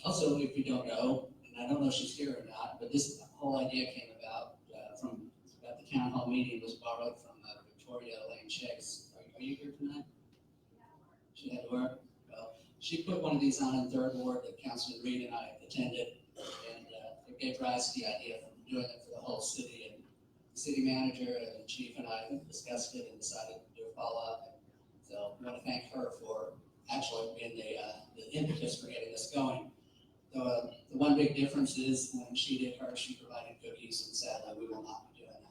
Also, if you don't know, and I don't know if she's here or not, but this whole idea came about from at the town hall meeting, was borrowed from Victoria Elaine Chase. Are you here tonight? She had to work. Well, she put one of these on in Third Ward that Councilman Reed and I attended, and it gave rise to the idea of doing it for the whole city. And the city manager and the chief and I discussed it and decided to do a follow-up. So I want to thank her for actually being the impetus for getting this going. The one big difference is when she did hers, she provided cookies, and sadly, we will not be doing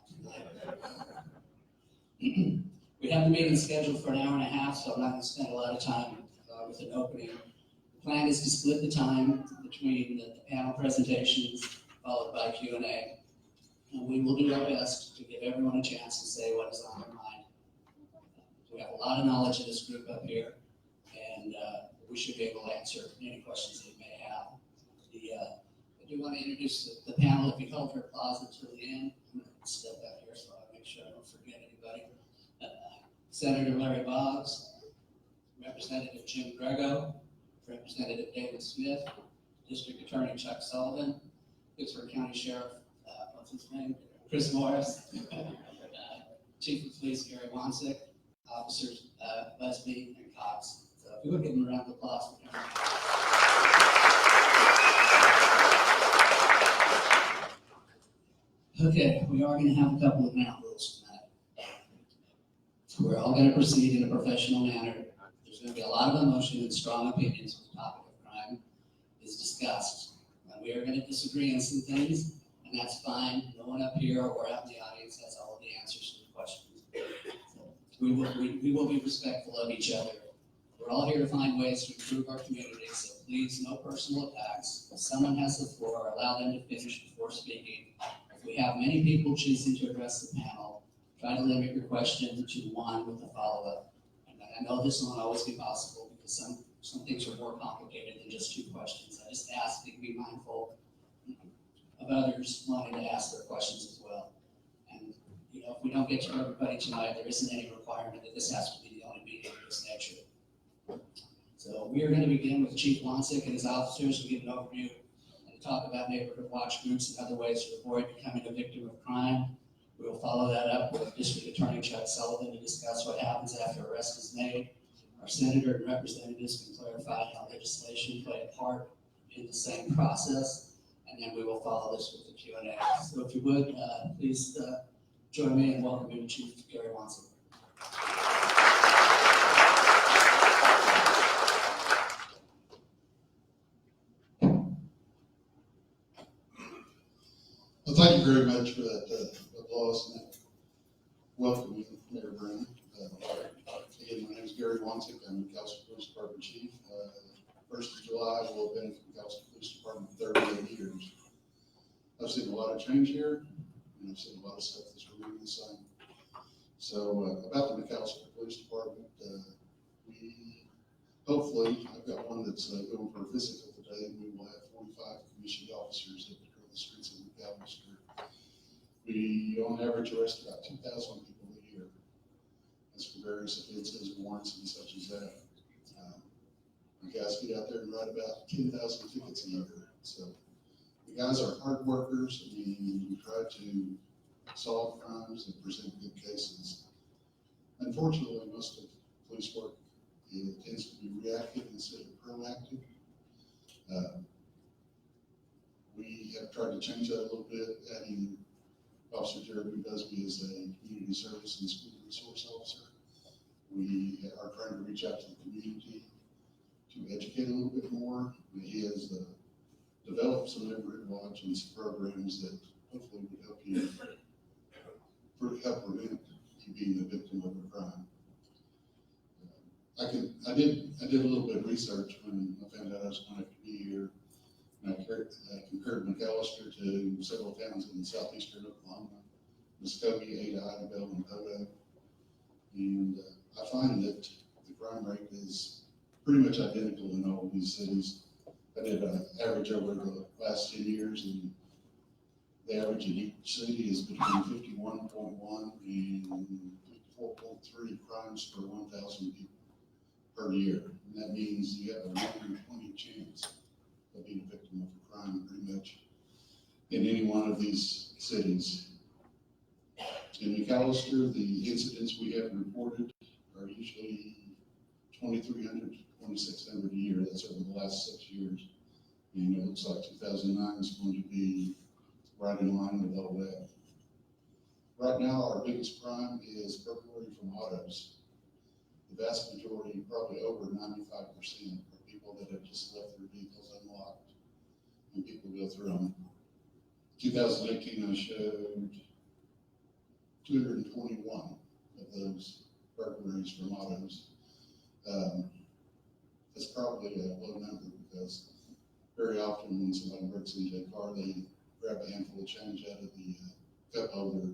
that tonight. We have the meeting scheduled for an hour and a half, so I'm not going to spend a lot of time with an opening. The plan is to split the time between the panel presentations, followed by Q&A. And we will do our best to give everyone a chance to say what is on their mind. We have a lot of knowledge in this group up here, and we should be able to answer any questions that you may have. I do want to introduce the panel. If you hold your applause until the end, I'm going to step out here so I make sure I don't forget anybody. Senator Larry Boggs, Representative Jim Grego, Representative David Smith, District Attorney Chuck Sullivan, Pittsburgh County Sheriff, what's his name? Chris Morris, Chief of Police Gary Wansick, Officers Busby and Cox. So if you would give them a round of applause for him. Okay, we are going to have a couple of ground rules tonight. We're all going to proceed in a professional manner. There's going to be a lot of emotion and strong opinions when the topic of crime is discussed. And we are going to disagree on some things, and that's fine. No one up here or out in the audience has all of the answers to the questions. So we will be respectful of each other. We're all here to find ways to improve our community, so please, no personal attacks. If someone has the floor, allow them to finish before speaking. If we have many people choosing to address the panel, try to limit your question to one with a follow-up. And I know this won't always be possible because some things are more complicated than just two questions. I just ask that you be mindful of others wanting to ask their questions as well. And if we don't get to everybody tonight, there isn't any requirement that this has to be the only meeting of this nature. So we are going to begin with Chief Wansick and his officers to give an overview and talk about neighborhood watch groups and other ways to avoid becoming a victim of crime. We will follow that up with District Attorney Chuck Sullivan to discuss what happens after arrest is made. Our senator and representatives can clarify how legislation played a part in the same process, and then we will follow this with the Q&A. So if you would, please join me in welcoming Chief Gary Wansick. Well, thank you very much for that applause and that welcome, Mayor Brown. Again, my name is Gary Wansick. I'm the Kalispell Police Department Chief. 1st of July, will have been in the Kalispell Police Department for 38 years. I've seen a lot of change here, and I've seen a lot of stuff that's remaining the same. So about the McAllister Police Department, hopefully, I've got one that's going for a physical today, and we will have 45 commissioned officers that patrol the streets of McAllister. We, on average, arrest about 2,000 people a year. That's for various offenses, warrants, and such as that. The guys get out there and write about 10,000 tickets a year. So the guys are hard workers. We try to solve crimes and present good cases. Unfortunately, most of police work tends to be reactive instead of proactive. We have tried to change that a little bit, adding Officer Jeremy Busby as a community service and school resource officer. We are trying to reach out to the community to educate a little bit more. He has developed some neighborhood watch and some programs that hopefully would help you help prevent you being a victim of a crime. I did a little bit of research when I found out I was going to have to be here. And I compared McAllister to several towns in southeastern Oklahoma, Muskogee, Ada, Idabel, and Podo. And I find that the crime rate is pretty much identical in all of these cities. I did an average over the last 10 years, and the average in each city is between 51.1 and 54.3 crimes per 1,000 people per year. And that means you have a 120 chance of being any one of these cities. In McAllister, the incidents we have reported are usually 2,300 to 2,600 a year. That's over the last 6 years. And it looks like 2009 is going to be right in line with all that. Right now, our biggest crime is burglary from autos. The vast majority, probably over 95%, are people that have just left their vehicles unlocked and people go through them. 2018, I showed 221 of those burglaries from autos. That's probably a low number because very often when somebody breaks into a car, they grab a handful of change out of the cup holder,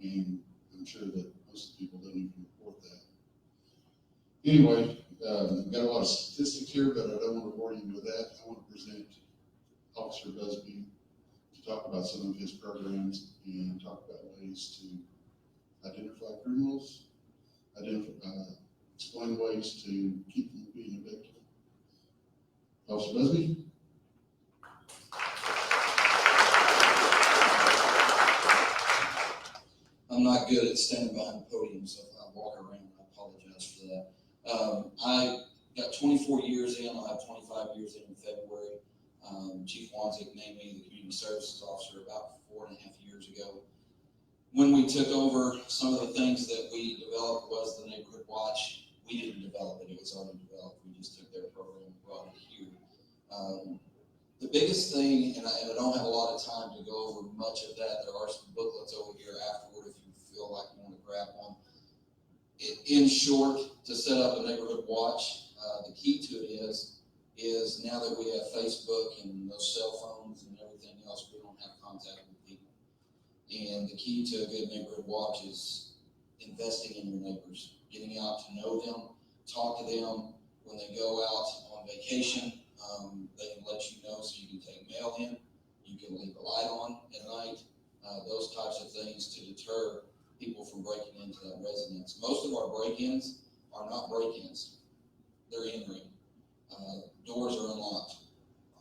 and I'm sure that most people don't even report that. Anyway, we've got a lot of statistics here, but I don't want to bore you with that. I want to present Officer Busby to talk about some of his programs and talk about ways to identify criminals, explain ways to keep them from being a victim. Officer Busby? I'm not good at standing behind the podium, so if I walk around, I apologize for that. I got 24 years in. I'll have 25 years in February. Chief Wanzik named me the Community Services Officer about 4.5 years ago. When we took over, some of the things that we developed was the Neighborhood Watch. We didn't develop it. It was already developed. We just took their program and brought it here. The biggest thing, and I don't have a lot of time to go over much of that, there are some booklets over here afterward if you feel like you want to grab one. In short, to set up a Neighborhood Watch, the key to it is now that we have Facebook and those cell phones and everything else, we don't have contact with people. And the key to a good Neighborhood Watch is investing in your neighbors, getting out to know them, talk to them. When they go out on vacation, they can let you know so you can take mail in, you can leave a light on at night, those types of things to deter people from breaking into that residence. Most of our break-ins are not break-ins, they're entering. Doors are unlocked,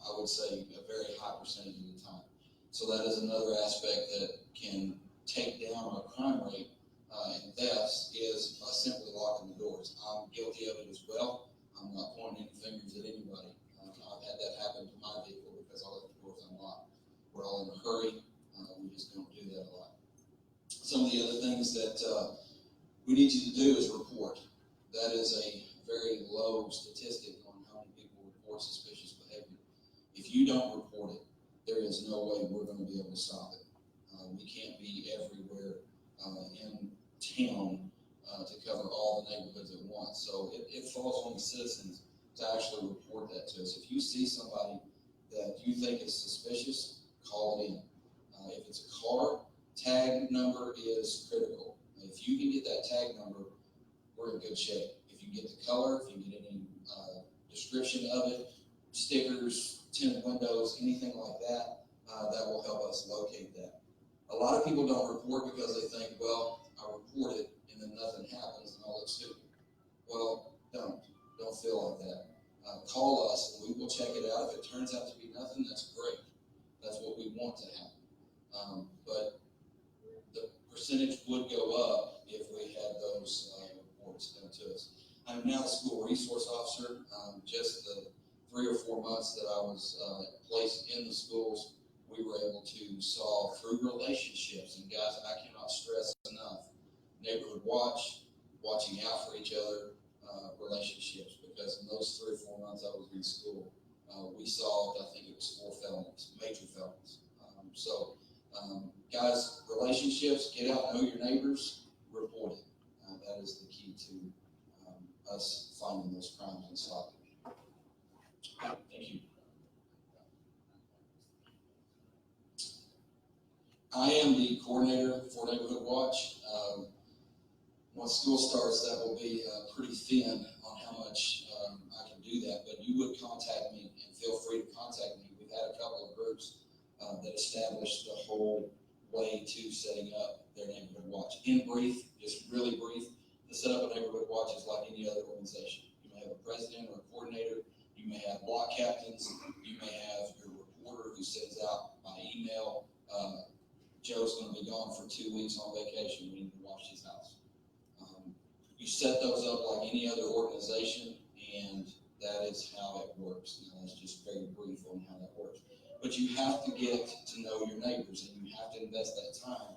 I would say a very high percentage of the time. So that is another aspect that can take down our crime rate and thefts is by simply locking the doors. I'm guilty of it as well. I'm not pointing any fingers at anybody. I've had that happen to my vehicle because I left the doors unlocked. We're all in a hurry. We just don't do that a lot. Some of the other things that we need you to do is report. That is a very low statistic on how many people report suspicious behavior. If you don't report it, there is no way we're going to be able to stop it. We can't be everywhere in town to cover all the neighborhoods at once. So it falls on the citizens to actually report that to us. If you see somebody that you think is suspicious, call it in. If it's a car, tag number is critical. If you can get that tag number, we're in good shape. If you get the color, if you get any description of it, stickers, tinted windows, anything like that, that will help us locate that. A lot of people don't report because they think, well, I report it and then nothing happens and I'll look stupid. Well, don't feel like that. Call us and we will check it out. If it turns out to be nothing, that's great. That's what we want to happen. But the percentage would go up if we had those reports done to us. I'm now the school resource officer. Just the 3 or 4 months that I was placed in the schools, we were able to solve through relationships. And guys, I cannot stress enough, Neighborhood Watch, watching out for each other, relationships, because in those 3 or 4 months I was in school, we solved, I think it was 4 felonies, major felonies. Guys, relationships, get out, know your neighbors, report it. That is the key to us finding those crimes and stopping them. Thank you. I am the coordinator for Neighborhood Watch. Once school starts, that will be pretty thin on how much I can do that, but you would contact me and feel free to contact me. We've had a couple of groups that established the whole way to setting up their Neighborhood Watch. In brief, just really brief, to set up a Neighborhood Watch is like any other organization. You may have a president or a coordinator, you may have block captains, you may have your reporter who sends out by email Joe's gonna be gone for 2 weeks on vacation, we need to watch his house. You set those up like any other organization, and that is how it works. Now, that's just very brief on how that works. But you have to get to know your neighbors, and you have to invest that time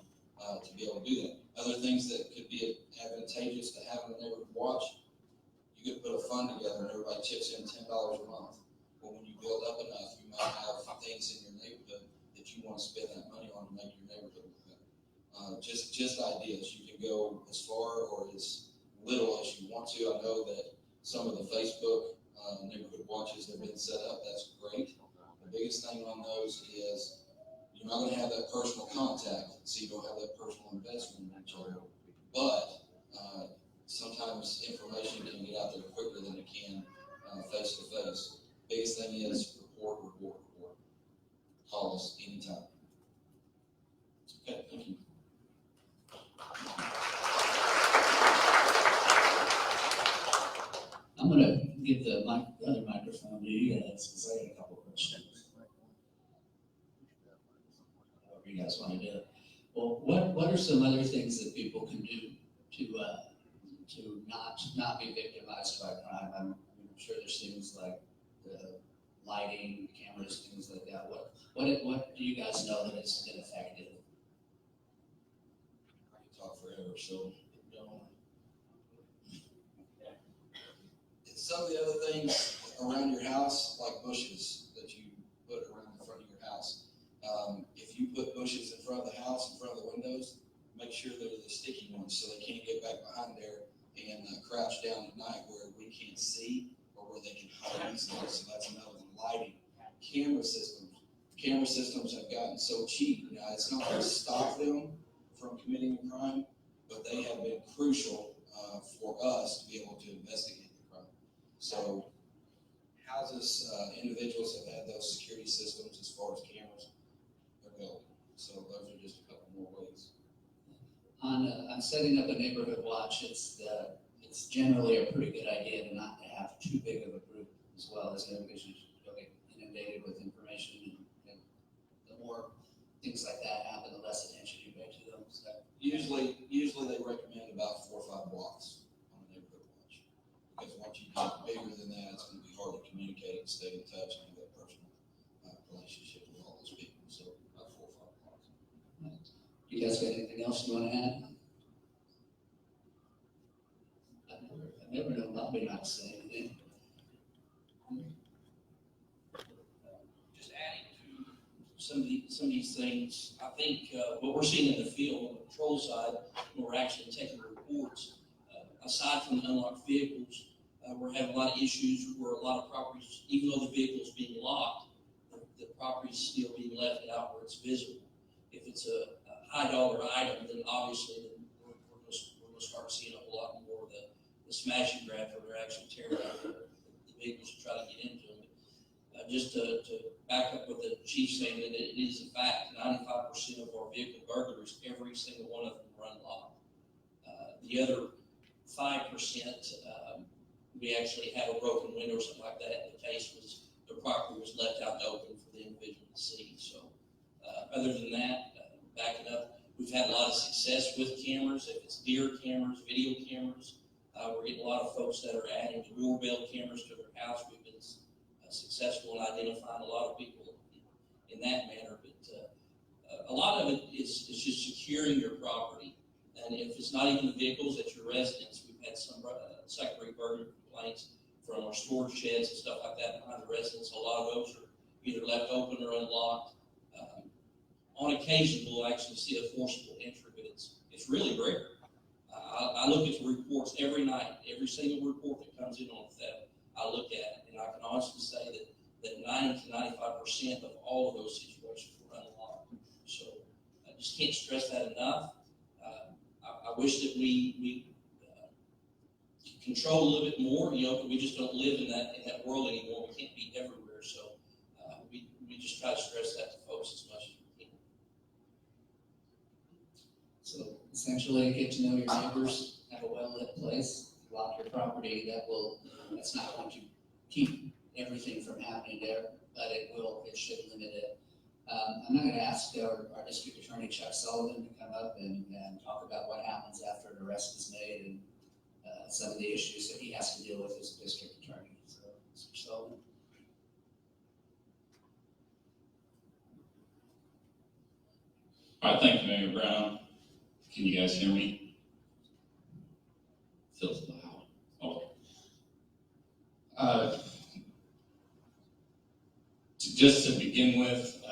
to be able to do that. Other things that could be advantageous to having a neighborhood watch, you could put a fund together and everybody chips in $10 a month. But when you build up enough, you might have things in your neighborhood that you want to spend that money on to make your neighborhood better. Just ideas. You can go as far or as little as you want to. I know that some of the Facebook neighborhood watches have been set up. That's great. The biggest thing on those is you're not going to have that personal contact, so you don't have that personal investment in each other. But sometimes information can get out there quicker than it can face to face. Biggest thing is report. Call us anytime. Okay, thank you. I'm gonna give the other microphone to you guys, because I got a couple of questions. However you guys want to do it. Well, what are some other things that people can do to not be victimized by crime? I'm sure there's things like lighting, cameras, things like that. What do you guys know that has been effective? I can talk forever, so some of the other things around your house, like bushes that you put around the front of your house. If you put bushes in front of the house, in front of the windows, make sure they're the sticky ones so they can't get back behind there and crouch down at night where we can't see or where they can hide easily. So that's another one. Lighting. Camera systems have gotten so cheap. Now, it's not going to stop them from committing a crime, but they have been crucial for us to be able to investigate the crime. So houses, individuals have had those security systems as far as cameras are going. So those are just a couple more ways. On setting up a neighborhood watch, it's generally a pretty good idea to not have too big of a group as well, as because you'll get inundated with information, and the more things like that happen, the less attention you pay to them. So. Usually they recommend about 4 or 5 blocks on a neighborhood watch, because once you get bigger than that, it's going to be hard to communicate and stay in touch and have that personal relationship with all those people. So about 4 or 5 blocks. You guys got anything else you want to add? I never know Bobby not to say anything. Just adding to some of these things, I think what we're seeing in the field on the patrol side, when we're actually taking reports, aside from the unlocked vehicles, we're having a lot of issues where a lot of properties, even though the vehicle is being locked, the property is still being left out where it's visible. If it's a high dollar item, then obviously we're going to start seeing a whole lot more of the smash and grab where they're actually tearing out the vehicles to try to get into them. Just to back up what the chief saying, that it is a fact, 95% of our vehicle burglaries, every single one of them run unlocked. The other 5%, we actually have a broken window or something like that. The case was the property was left out open for the individual to see. So other than that, backing up, we've had a lot of success with cameras. If it's deer cameras, video cameras, we're getting a lot of folks that are adding doorbell cameras to their house. We've been successful in identifying a lot of people in that manner. But a lot of it is just securing your property. And if it's not even the vehicles at your residence, we've had some secondary burglary complaints from our storage sheds and stuff like that behind the residence. A lot of those are either left open or unlocked. On occasion, we'll actually see a forcible entry, but it's really rare. I look at the reports every night. Every single report that comes in on theft, I look at it, and I can honestly say that 90 to 95% of all of those situations were unlocked. So I just can't stress that enough. I wish that we control a little bit more. But we just don't live in that world anymore. We can't be everywhere. So we just try to stress that to folks as much as we can. So essentially, get to know your neighbors, have a well-lit place, lock your property. That's not going to keep everything from happening there, but it should limit it. I'm not gonna ask our district attorney Chuck Sullivan to come up and talk about what happens after an arrest is made and some of the issues that he has to deal with as a district attorney. So, Mr. Sullivan. All right, thank you, Mayor Brown. Can you guys hear me? Feels loud. Oh. Just to begin with,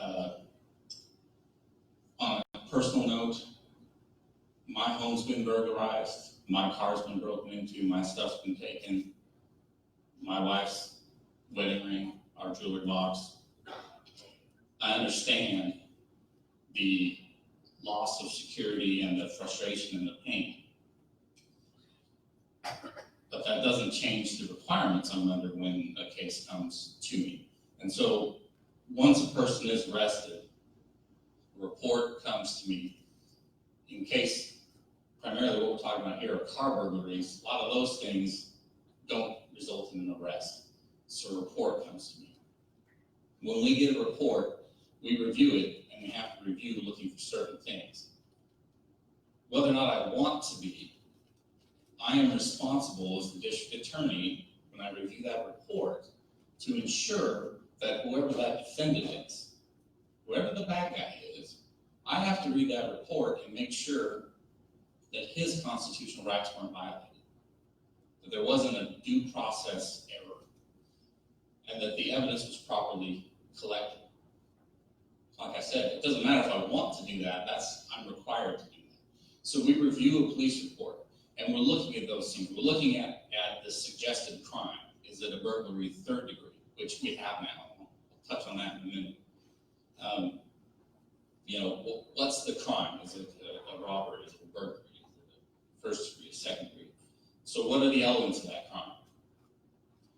on a personal note, my home's been burglarized, my car's been broken into, my stuff's been taken, my wife's wedding ring, our jewelry box. I understand the loss of security and the frustration and the pain. But that doesn't change the requirements I'm under when a case comes to me. And so once a person is arrested, a report comes to me. In case, primarily what we're talking about here are car burglaries, a lot of those things don't result in an arrest. So a report comes to me. When we get a report, we review it, and we have to review looking for certain things. Whether or not I want to be, I am responsible as the district attorney, when I review that report, to ensure that whoever that defendant is, whoever the bad guy is, I have to read that report and make sure that his constitutional rights weren't violated, that there wasn't a due process error, and that the evidence was properly collected. Like I said, it doesn't matter if I want to do that, I'm required to do that. So we review a police report, and we're looking at those things. We're looking at the suggested crime. Is it a burglary 3rd degree, which we have now. I'll touch on that in a minute. What's the crime? Is it a robbery? Is it a burglary? Is it a 1st degree, 2nd degree? So what are the elements of that crime?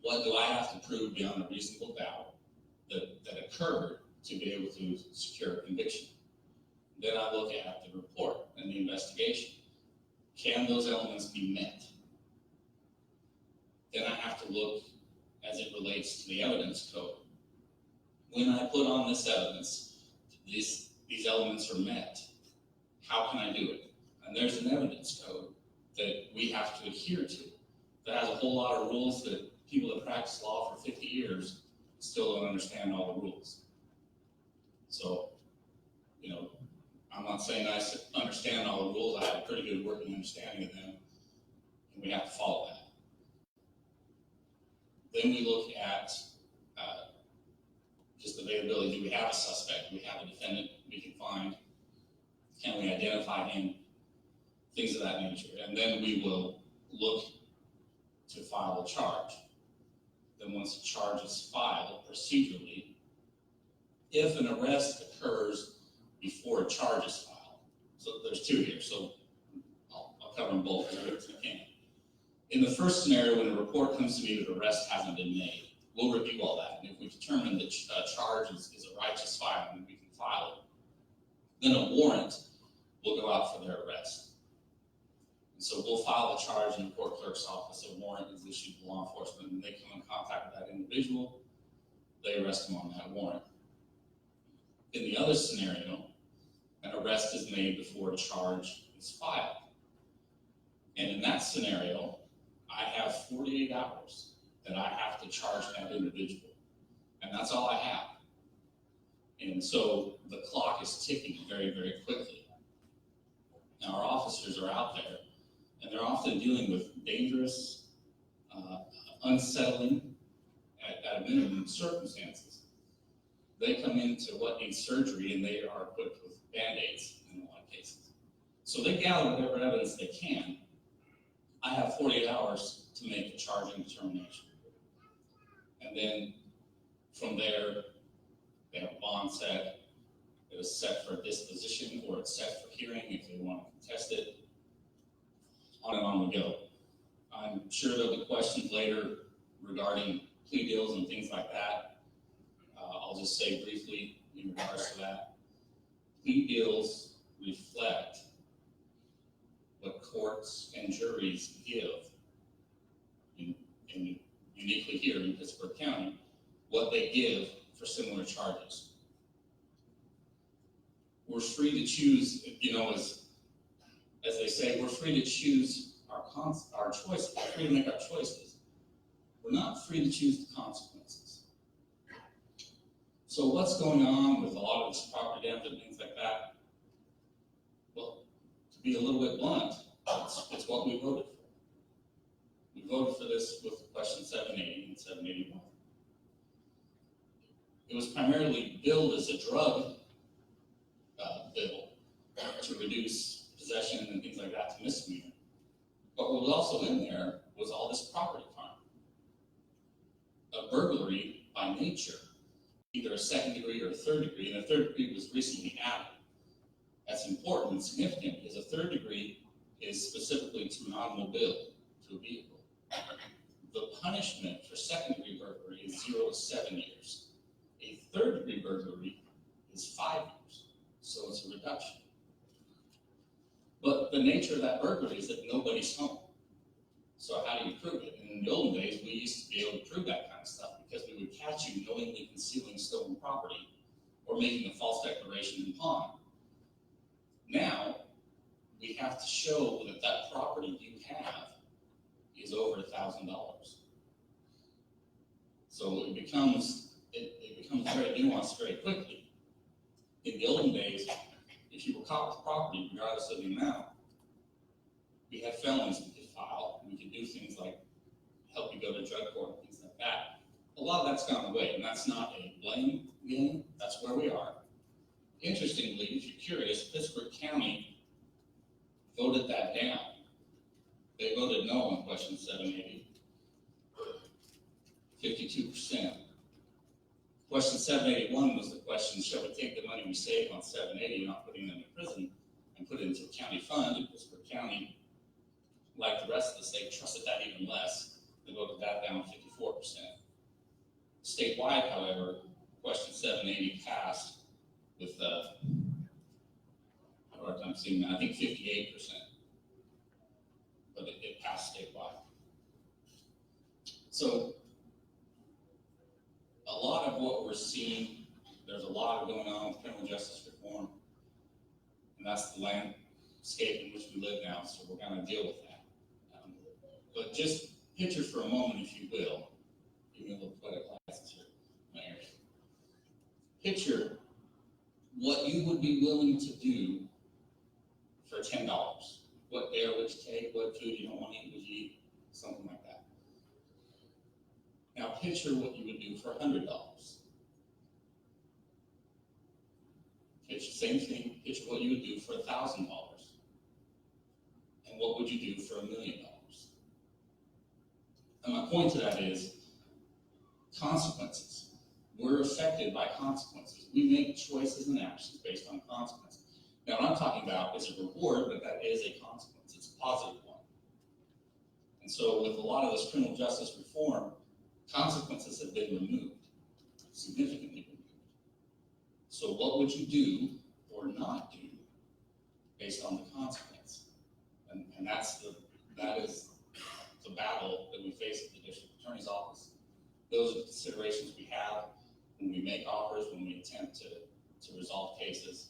What do I have to prove beyond a reasonable doubt that occurred to be able to secure a conviction? Then I look at the report and the investigation. Can those elements be met? Then I have to look as it relates to the evidence code. When I put on this evidence, these elements are met. How can I do it? And there's an evidence code that we have to adhere to that has a whole lot of rules that people that practice law for 50 years still don't understand all the rules. So, I'm not saying I understand all the rules. I have a pretty good working understanding of them, and we have to follow that. Then we look at just availability. Do we have a suspect? Do we have a defendant we can find? Can we identify him? Things of that nature. And then we will look to file a charge. Then once a charge is filed procedurally, if an arrest occurs before a charge is filed, so there's 2 here, so I'll cover them both as quick as I can. In the first scenario, when a report comes to me that arrest hasn't been made, we'll review all that. And if we determine that a charge is a righteous filing, then we can file it. Then a warrant will go out for their arrest. And so we'll file a charge in the court clerk's office. A warrant is issued to law enforcement, and they come in contact with that individual. They arrest them on that warrant. In the other scenario, an arrest is made before a charge is filed. And in that scenario, I have 48 hours that I have to charge that individual. And that's all I have. And so the clock is ticking very, very quickly. Now our officers are out there, and they're often dealing with dangerous, unsettling, at a minimum, circumstances. They come into what needs surgery, and they are equipped with Band-Aids in a lot of cases. So they gather whatever evidence they can. I have 48 hours to make the charging determination. And then from there, they have a bond set. It is set for disposition, or it's set for hearing if they want to contest it. On and on we go. I'm sure there'll be questions later regarding plea deals and things like that. I'll just say briefly in regards to that. Plea deals reflect what courts and juries give, and uniquely here in Pittsburgh County, what they give for similar charges. we're free to choose, as they say, we're free to choose our choices, we're free to make our choices. We're not free to choose the consequences. So what's going on with a lot of this property damage and things like that? Well, to be a little bit blunt, it's what we voted for. We voted for this with question 780 and 781. It was primarily billed as a drug bill to reduce possession and things like that to misdemeanor. But what was also in there was all this property crime. A burglary by nature, either a second degree or a third degree, and a third degree was recently added. That's important and significant because a third degree is specifically to an automobile, to a vehicle. The punishment for second degree burglary is 0 to 7 years. A third degree burglary is 5 years, so it's a reduction. But the nature of that burglary is that nobody's home. So how do you prove it? And in the olden days, we used to be able to prove that kind of stuff because we would catch you knowingly concealing stolen property or making a false declaration in pawn. Now, we have to show that that property you have is over $1,000. So it becomes very nuanced very quickly. In the olden days, if you were caught with property, regardless of the amount, we had felonies we could file. We could do things like help you go to drug court and things like that. A lot of that's gone away, and that's not a blame game. That's where we are. Interestingly, if you're curious, Pittsburgh County voted that down. They voted no on question 780, 52%. Question 781 was the question, shall we take the money we save on 780, not putting them in prison, and put it into a county fund? And Pittsburgh County, like the rest of the state, trusted that even less. They voted that down 54%. Statewide, however, question 780 passed with, I'm seeing that, I think 58%. But it passed statewide. So a lot of what we're seeing, there's a lot going on with criminal justice reform, and that's the landscape in which we live now, so we're going to deal with that. But just picture for a moment, if you will, give me a little poetic license here, Mayor. Picture what you would be willing to do for $10. What dare would you take? What food you don't want to eat would you eat? Something like that. Now picture what you would do for $100. Picture same thing. Picture what you would do for $1,000. And what would you do for $1 million? And my point to that is consequences. We're affected by consequences. We make choices and actions based on consequences. Now, what I'm talking about is a reward, but that is a consequence. It's a positive one. And so with a lot of this criminal justice reform, consequences have been removed, significantly removed. So what would you do or not do based on the consequence? And that is the battle that we face at the district attorney's office. Those are the considerations we have when we make offers, when we attempt to resolve cases.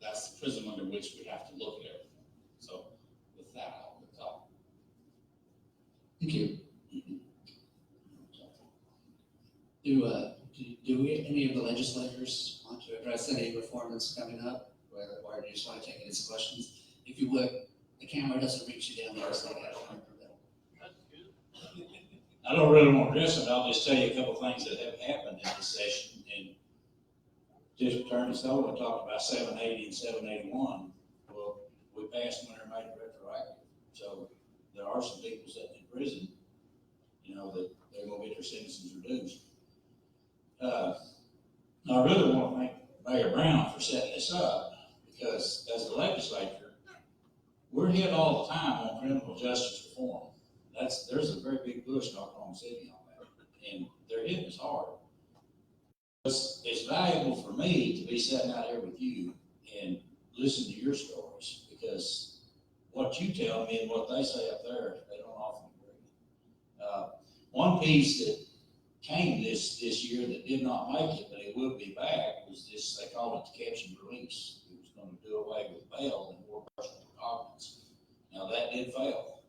That's the prism under which we have to look at everything. So with that, I'll talk. Thank you. Do any of the legislators want to address any reform that's coming up, or do you just want to take it as questions? If you would, the camera doesn't reach you down there, so I got to I don't really want to address it. I'll just tell you a couple of things that have happened in this session. And District Attorney Sullivan talked about 780 and 781. Well, we passed when they made it retroactive. So there are some people sitting in prison, that they're going to get their sentences reduced. I really want to thank Mayor Brown for setting this up, because as a legislature, we're hit all the time on criminal justice reform. There's a very big push in Oklahoma City on that, and they're hitting us hard. It's valuable for me to be sitting out here with you and listen to your stories, because what you tell me and what they say up there, they don't often agree. One piece that came this year that did not make it, but it will be back, was this, they call it the catch and release. It was gonna do away with bail and more personal recognizance. Now, that did fail.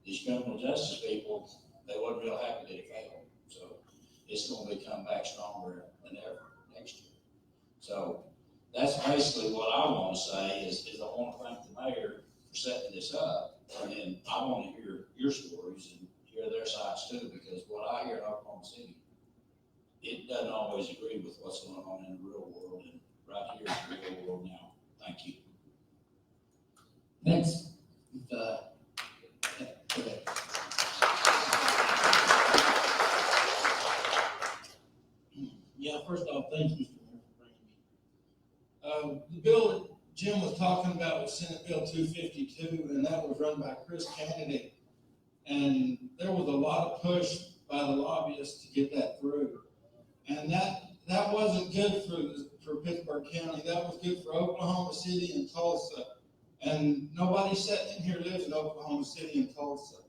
These criminal justice people, they wasn't real happy that it failed. So it's gonna come back stronger than ever next year. So that's basically what I wanna say is I wanna thank the mayor for setting this up. And then I wanna hear your stories and hear their sides too, because what I hear in Oklahoma City, it doesn't always agree with what's going on in the real world, and right here is the real world now. Thank you. Thanks. Okay. Yeah, first off, thanks, Mr. Mayor, for bringing me. The bill that Jim was talking about was Senate Bill 252, and that was run by Chris Kennedy. And there was a lot of push by the lobbyists to get that through. And that wasn't good for Pittsburgh County. That was good for Oklahoma City and Tulsa. And nobody sitting in here lives in Oklahoma City and Tulsa.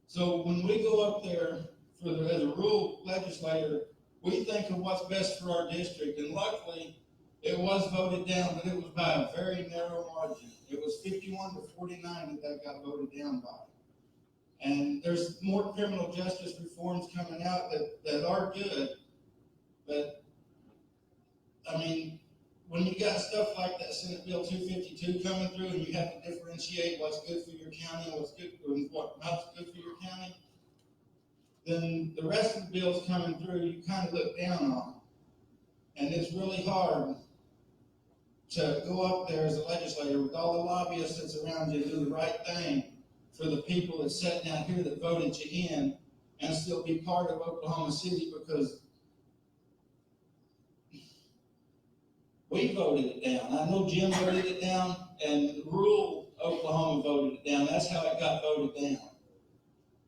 So when we go up there as a rural legislator, we think of what's best for our district. And luckily, it was voted down, but it was by a very narrow margin. It was 51 to 49 that got voted down by. And there's more criminal justice reforms coming out that are good. But, I mean, when you got stuff like that Senate Bill 252 coming through and you have to differentiate what's good for your county and what's good and what not good for your county, then the rest of the bills coming through you kind of look down on. And it's really hard to go up there as a legislator with all the lobbyists that's around you and do the right thing for the people that's sitting out here that voted you in and still be part of Oklahoma City, because we voted it down. I know Jim voted it down and rural Oklahoma voted it down. That's how it got voted down.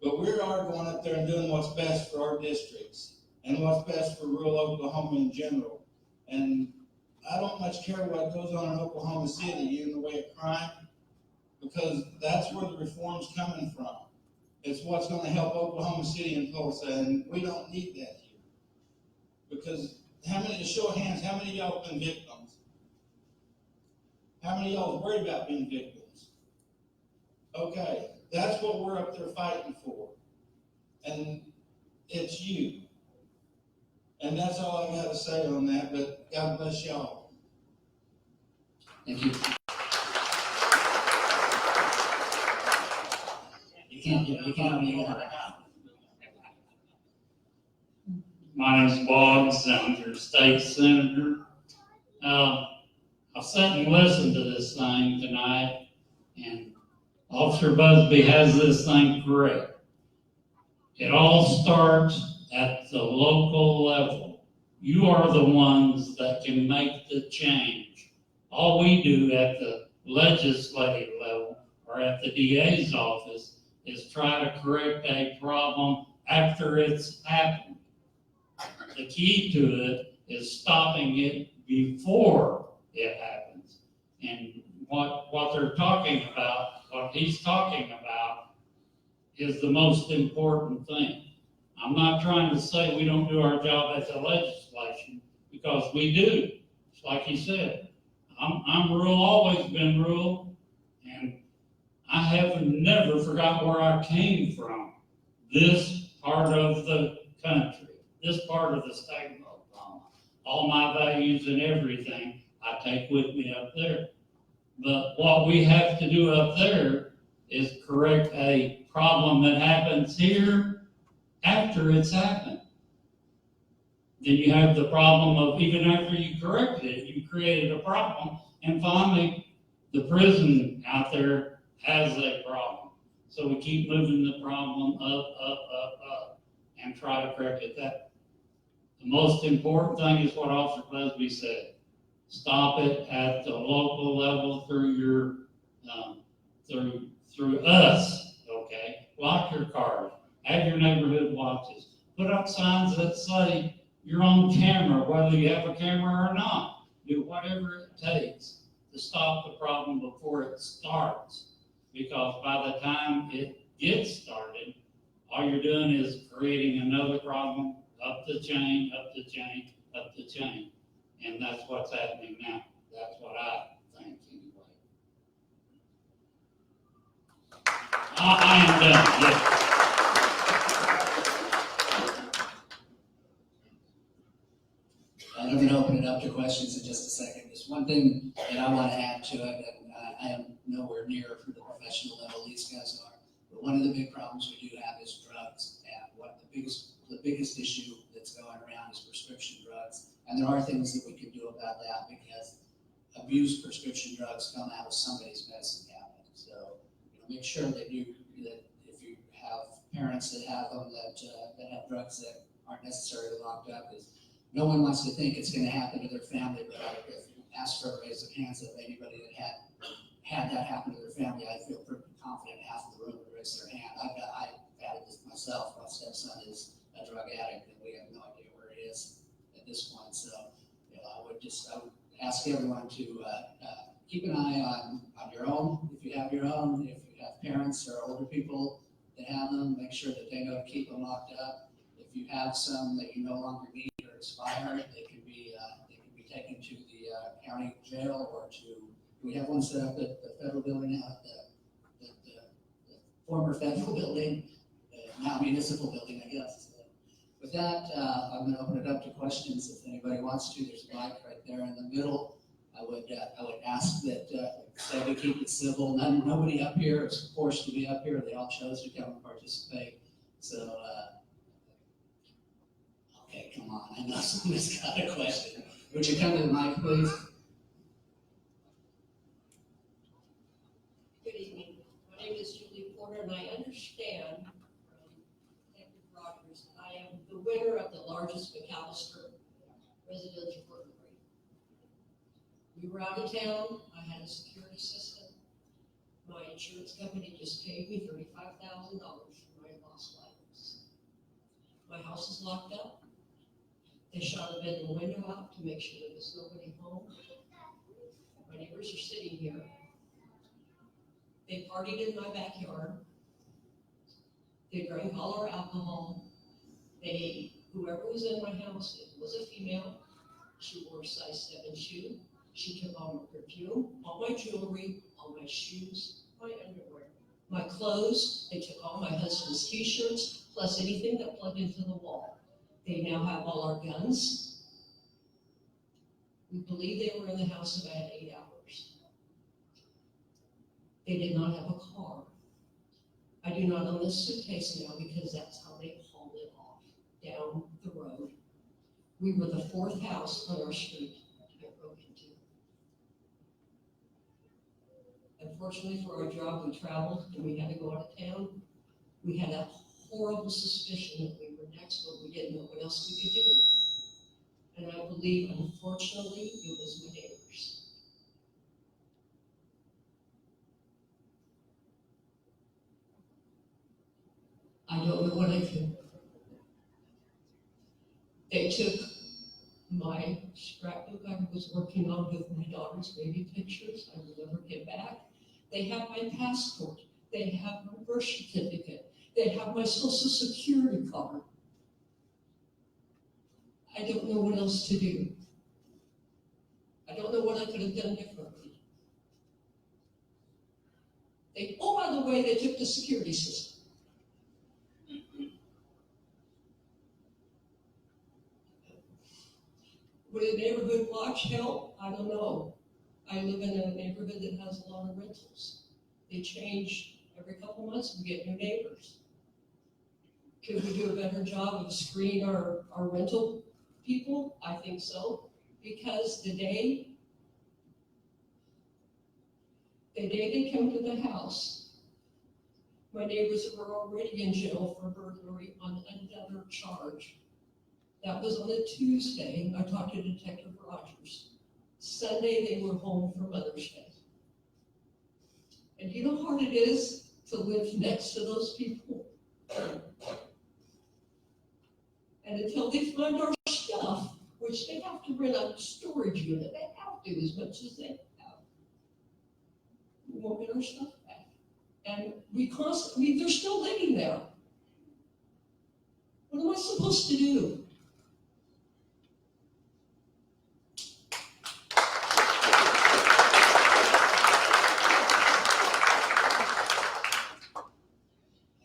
But we are going up there and doing what's best for our districts and what's best for rural Oklahoma in general. And I don't much care what goes on in Oklahoma City in the way of crime, because that's where the reform's coming from. It's what's going to help Oklahoma City and Tulsa, and we don't need that here. Because show of hands, how many of y'all have been victims? How many of y'all are worried about being victims? Okay, that's what we're up there fighting for. And it's you. And that's all I got to say on that, but God bless y'all. Thank you. You can't. My name's Boggs, I'm your state senator. I sat and listened to this thing tonight, and Officer Busby has this thing correct. It all starts at the local level. You are the ones that can make the change. All we do at the legislative level or at the DA's office is try to correct a problem after it's happened. The key to it is stopping it before it happens. And what they're talking about, what he's talking about, is the most important thing. I'm not trying to say we don't do our job at the legislation, because we do. It's like he said, I'm rural, always been rural, and I have never forgot where I came from. This part of the country, this part of the state of Oklahoma, all my values and everything I take with me up there. But what we have to do up there is correct a problem that happens here after it's happened. Then you have the problem of, even after you corrected it, you created a problem, and finally the prison out there has a problem. So we keep moving the problem up, and try to correct it. The most important thing is what Officer Busby said. Stop it at the local level through your, through us, okay? Lock your cars, have your neighborhood watches, put up signs that say you're on camera, whether you have a camera or not. Do whatever it takes to stop the problem before it starts. Because by the time it gets started, all you're doing is creating another problem, up the chain, up the chain, up the chain. And that's what's happening now. That's what I think anyway. I am done, yes. I'm going to open it up to questions in just a second. There's one thing that I want to add to it, and I am nowhere near the professional level these guys are. But one of the big problems we do have is drugs, and what the biggest issue that's going around is prescription drugs. And there are things that we can do about that because abused prescription drugs come out of somebody's medicine cabinet. So, make sure that if you have parents that have them that have drugs that aren't necessarily locked up, because no one wants to think it's going to happen to their family. But I would ask for a raise of hands of anybody that had that happen to their family. I feel pretty confident half of the room would raise their hand. I've had this myself. My stepson is a drug addict, and we have no idea where he is at this point. So, I would ask everyone to keep an eye on your own. If you have your own, if you have parents or older people that have them, make sure that they know to keep them locked up. If you have some that you no longer need or expired, they can be taken to the county jail or we have one set up at the federal building now, the former federal building, now municipal building, I guess. With that, I'm going to open it up to questions if anybody wants to. There's a mic right there in the middle. I would ask that say we keep it civil. Nobody up here is forced to be up here. They all chose to come and participate. So, okay, come on. I know somebody's got a question. Would you come to the mic, please? Good evening. My name is Julie Porter, and I understand from Detective Rogers that I am the winner of the largest McAllister residential burglary. We were out of town. I had a security system. My insurance company just paid me $35,000 for my lost items. My house is locked up. They shot a bedroom window out to make sure there was nobody home. My neighbors are sitting here. They partied in my backyard. They drank all our alcohol. Whoever was in my house, it was a female. She wore a size 7 shoe. She took all my perfume, all my jewelry, all my shoes, my underwear, my clothes. They took all my husband's t-shirts, plus anything that plugged into the wall. They now have all our guns. We believe they were in the house about 8 hours. They did not have a car. I do not own this suitcase now because that's how they hauled it off down the road. We were the 4th house on our street to get broke into. Unfortunately for our job, we traveled and we had to go out of town. We had a horrible suspicion that we were next, but we didn't know what else we could do. And I believe, unfortunately, it was my neighbors. I don't know what I could. They took my scrapbook I was working on with my daughter's baby pictures. I will never get back. They have my passport. They have my birth certificate. They have my social security card. I don't know what else to do. I don't know what I could have done differently. Oh, by the way, they took the security system. Would a neighborhood watch help? I don't know. I live in a neighborhood that has a lot of rentals. They change every couple months. We get new neighbors. Could we do a better job of screening our rental people? I think so. Because the day they come to the house, my neighbors were already in jail for burglary on another charge. That was on a Tuesday. I talked to Detective Rogers. Sunday, they were home for Mother's Day. And you know how hard it is to live next to those people? And until they find our stuff, which they have to rent a storage unit, they have to as much as they have, we won't get our stuff back. And they're still living there. What am I supposed to do?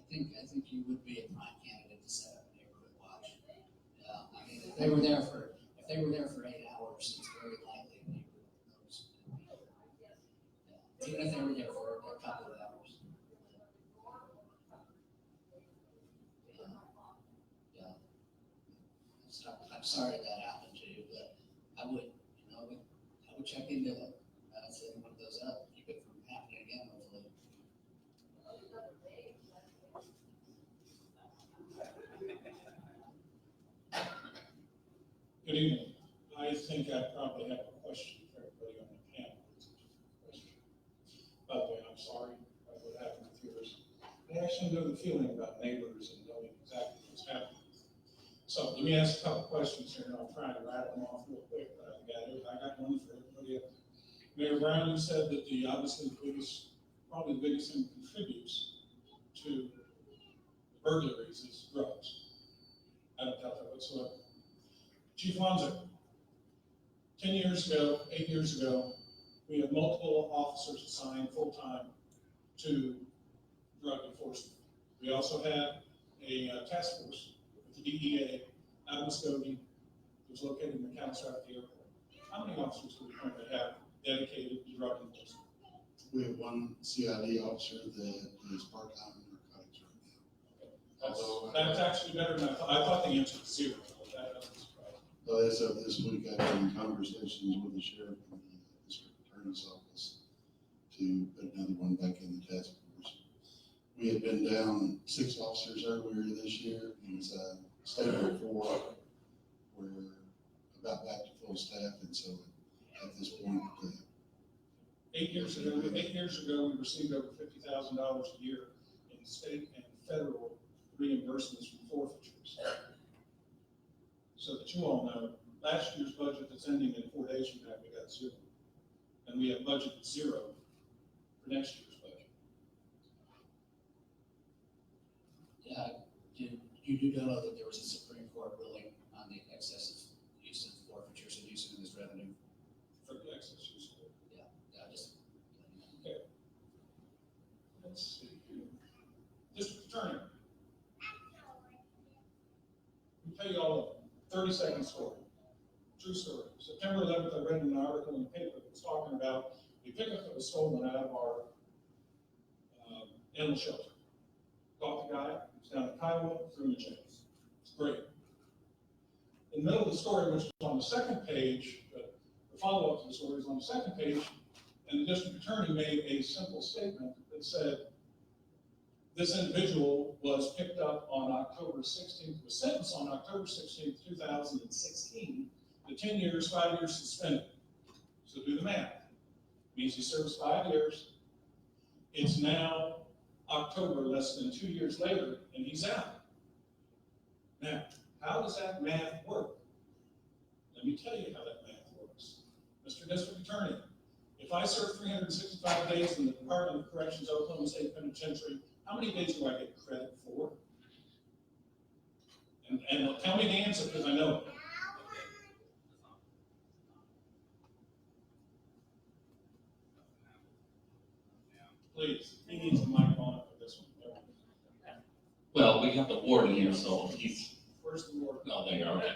I think you would be a prime candidate to set up a neighborhood watch. I mean, if they were there for 8 hours, it's very likely a neighborhood knows. Even if they were there for a couple of hours. Yeah. I'm sorry that happened to you, but I would check into it. Set one of those up, keep it from happening again, hopefully. Good evening. I think I probably have a question for everybody on the panel. By the way, I'm sorry about what happened with yours. I actually know the feeling about neighbors and knowing exactly what's happening. So let me ask a couple questions here, and I'll try to rattle them off real quick, but I got one for everybody else. Mayor Brown, you said that obviously probably the biggest thing that contributes to burglaries is drugs. I don't doubt that whatsoever. Chief Wanzer, 8 years ago, we had multiple officers assigned full-time to drug enforcement. We also had a task force with the DEA out of Muskogee, that was located in McAllister at the airport. How many officers do we currently have dedicated to drug enforcement? We have one CID officer that is part-time in narcotics right now. That's actually better than I thought. I thought the answer was 0. That doesn't surprise me. As of this week, I've been in conversations with the sheriff and the district attorney's office to put another one back in the task force. We had been down 6 officers earlier this year. It was stable at 4. We're about back to full staff, and so at this point, 8 years ago, we received over $50,000 a year in state and federal reimbursements from forfeitures. So that you all know, last year's budget that's ending in 4 days from now, we got 0. And we have budgeted 0 for next year's budget. Yeah, you do know that there was a Supreme Court ruling on the excessive use of forfeitures and use of them as revenue. For the excess use. Just. Okay. Let's see here. District Attorney. I'll tell you all a 30-second story. True story. September 11th, I read an article in the paper that was talking about a pickup that was stolen out of our animal shelter. Caught the guy, he was down in Kiowa, threw him in chains. It's great. In the middle of the story, which was on the second page, the follow-up to the story is on the second page, and the district attorney made a simple statement that said, this individual was picked up on October 16th, was sentenced on October 16th, 2016, to 10 years, 5 years suspended. So do the math. Means he serves 5 years. It's now October, less than 2 years later, and he's out. Now, how does that math work? Let me tell you how that math works. Mr. District Attorney, if I serve 365 days in the Department of Corrections, Oklahoma State Penitentiary, how many days do I get credit for? And tell me the answer, because I know it. Please, he needs a mic on for this one. Well, we got the warden here, so he's, Where's the warden? no, there you are, okay.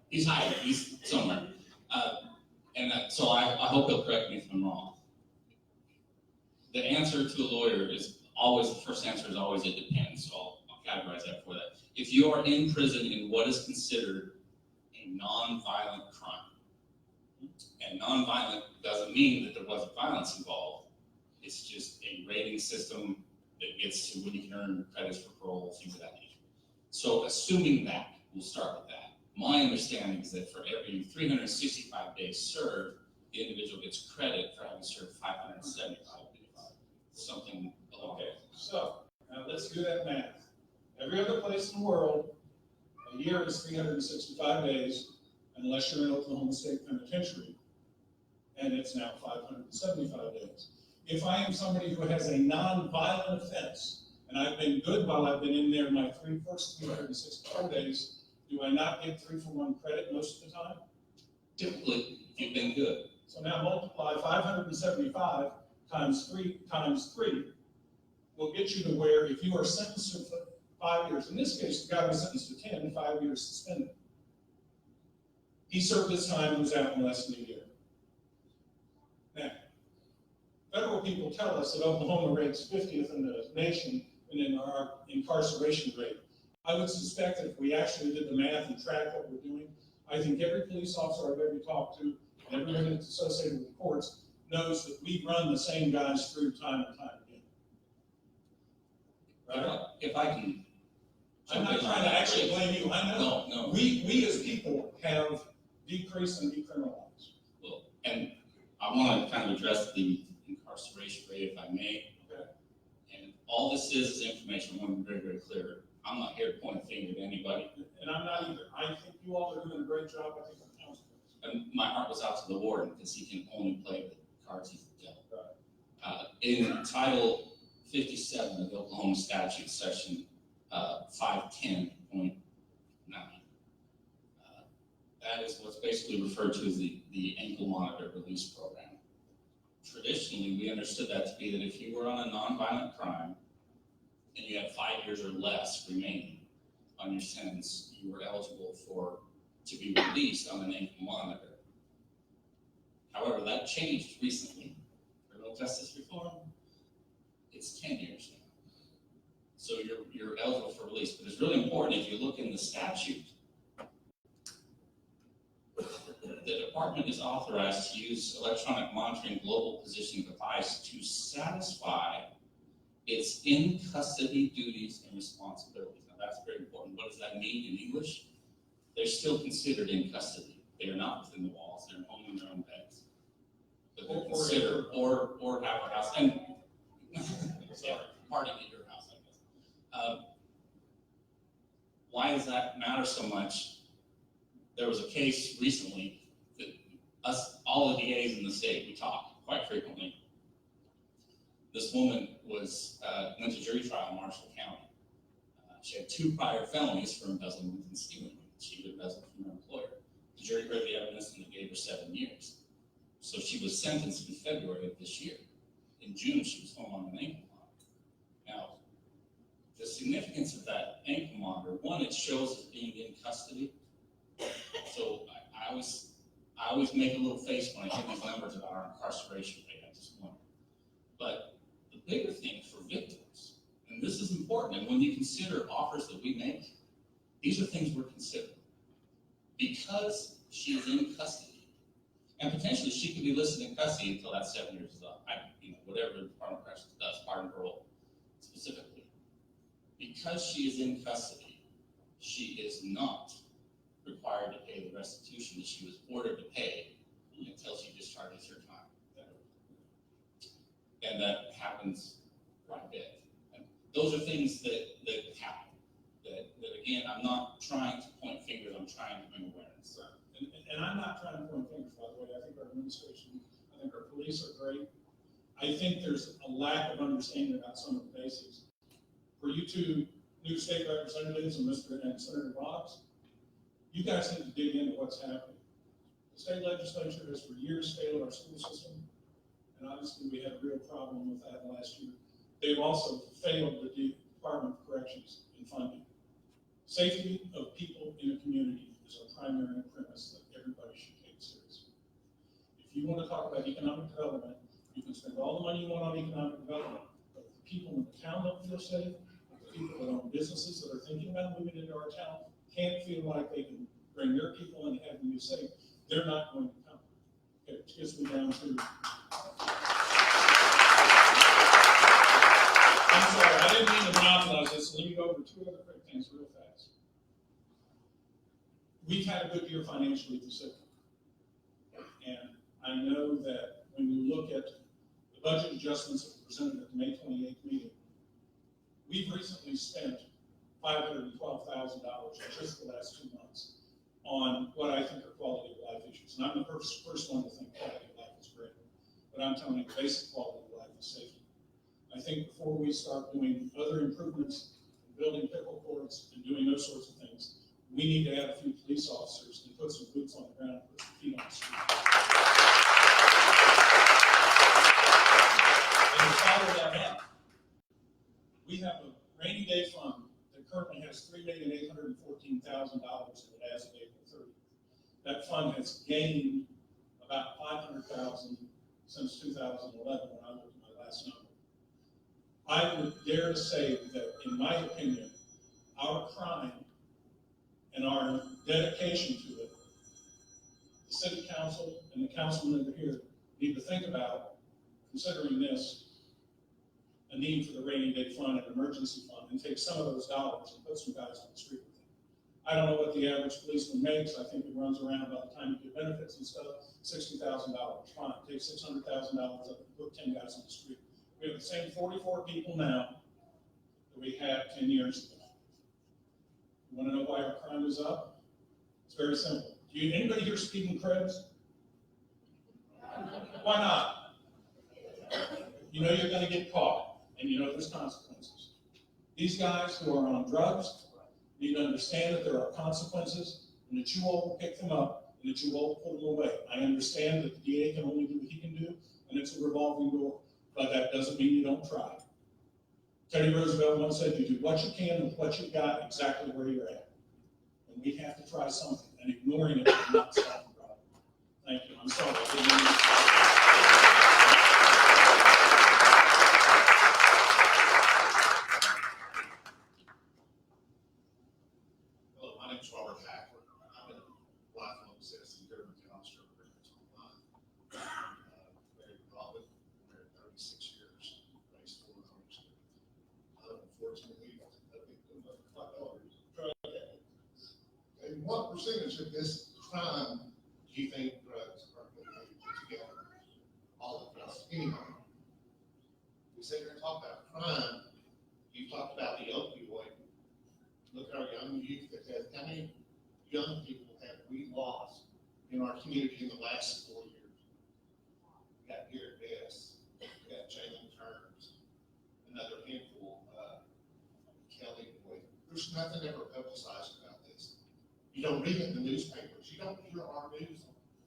He's hiding, he's somewhere. So I hope he'll correct me if I'm wrong. The answer to a lawyer is always, the first answer is always, it depends, so I'll categorize that for that. If you are in prison in what is considered a non-violent crime, and non-violent doesn't mean that there wasn't violence involved, it's just a rating system that gets to when you can earn credits for parole, things of that nature. So assuming that, we'll start with that. My understanding is that for every 365 days served, the individual gets credit for having served 575 days. Something along Okay, that. so now let's do that math. Every other place in the world, a year is 365 days, unless you're in Oklahoma State Penitentiary, and it's now 575 days. If I am somebody who has a non-violent offense, And I've been good while I've been in there my first 364 days. Do I not get 3-for-1 credit most of the time? Typically, you've been good. So now multiply 575 times 3 will get you to where if you are sentenced to 5 years, in this case, the guy was sentenced to 10, 5 years suspended. He served his time and was out in less than a year. Now, federal people tell us that Oklahoma ranks 50th in the nation in our incarceration rate. I would suspect that if we actually did the math and tracked what we're doing, I think every police officer I've ever talked to, and everyone that's associated with courts, knows that we run the same guys through time and time again. Right? If I can. I'm not trying to actually blame you, I know. No. We as people have decreased and decriminalized. Well, and I want to kind of address the incarceration rate, if I may. Okay. And all this is information. I want to be very, very clear. I'm not here to point a finger at anybody. And I'm not either. I think you all are doing a great job. I think the council does. And my heart was out to the warden because he can only play the cards he's dealt. In Title 57 of the Oklahoma Statute, Section 510.9, that is what's basically referred to as the ankle monitor release program. Traditionally, we understood that to be that if you were on a nonviolent crime and you had 5 years or less remaining on your sentence, you were eligible to be released on an ankle monitor. However, that changed recently. Criminal justice reform, it's 10 years now. So you're eligible for release, but it's really important if you look in the statute, the department is authorized to use electronic monitoring global positioning device to satisfy its in-custody duties and responsibilities. Now that's very important. What does that mean in English? They're still considered in custody. They are not within the walls. They're home in their own beds. But they're considered, or have a house, and sorry, party at your house, I guess. Why does that matter so much? There was a case recently that all the DAs in the state, we talk quite frequently. This woman went to jury trial in Marshall County. She had 2 prior felonies for embezzlement and stealing. She embezzled from her employer. The jury heard the evidence and they gave her 7 years. So she was sentenced in February of this year. In June, she was home on an ankle monitor. Now, the significance of that ankle monitor, one, it shows as being in custody. So I always make a little face when I hear these numbers about our incarceration rate. I just wonder. But the bigger thing for victims, and this is important, and when you consider offers that we make, these are things we're considering. Because she is in custody, and potentially she could be listed in custody until that 7 years is up. Whatever the Department of Corrections does, pardon parole specifically. Because she is in custody, she is not required to pay the restitution that she was ordered to pay until she discharges her time. And that happens quite a bit. And those are things that happen. That again, I'm not trying to point fingers, I'm trying to bring awareness. And I'm not trying to point fingers, by the way. I think our administration, I think our police are great. I think there's a lack of understanding about some of the basics. For you 2 new state representatives and Senator Boggs, you guys need to dig into what's happening. The state legislature has for years failed our school system, and obviously we had a real problem with that last year. They've also failed the Department of Corrections in funding. Safety of people in a community is a primary premise that everybody should take seriously. If you want to talk about economic development, you can spend all the money you want on economic development, but if the people in the town don't feel safe, if the people that own businesses that are thinking about moving into our town can't feel like they can bring their people in and have them be safe, they're not going to come. It gets me down to. I'm sorry, I didn't mean to monopolize this, so let me go over 2 other quick things real fast. We've had a good year financially for city. And I know that when you look at the budget adjustments that were presented at the May 28th meeting, we've recently spent $512,000 in just the last 2 months on what I think are quality of life issues. And I'm the first one to think quality of life is great. But I'm telling you, basic quality of life is safety. I think before we start doing other improvements, building pickle courts and doing those sorts of things, we need to add a few police officers and put some boots on the ground, put some feet on the street. And to follow that up, we have a rainy day fund that currently has $3,814,000 in it as of April 30th. That fund has gained about $500,000 since 2011 when I looked at my last number. I would dare to say that, in my opinion, our crime and our dedication to it, the city council and the councilmen over here need to think about, considering this, a need for the rainy day fund and emergency fund, and take some of those dollars and put some guys on the street with them. I don't know what the average policeman makes. I think it runs around by the time you get benefits and stuff, $60,000. Fine, take $600,000 up and put 10 guys on the street. We have the same 44 people now that we had 10 years ago. You want to know why our crime is up? It's very simple. Anybody here speaking creds? Why not? You know you're going to get caught, and you know there's consequences. These guys who are on drugs need to understand that there are consequences, and that you all will pick them up, and that you all will put them away. I understand that the DA can only do what he can do, and it's a revolving door, but that doesn't mean you don't try. Teddy Roosevelt once said, you do what you can with what you've got exactly where you're at. And we have to try something, and ignoring it will not solve the problem. Thank you. I'm sorry. Hello, my name is Robert Hackler. I'm a lifelong citizen here in Township. Married Robin, married 36 years, raised 4 daughters. Unfortunately, I think my daughter is a drug addict. And what percentage of this crime do you think drugs are related together? All of us, anyone. We sit here and talk about crime. You talked about the opioid. Look at our young youth that have, how many young people have we lost in our community in the last 4 years? We got Garrett Bess, we got Jalen Turns, another handful, Kelly Boyd. There's nothing ever publicized about this. You don't read it in the newspapers. You don't hear our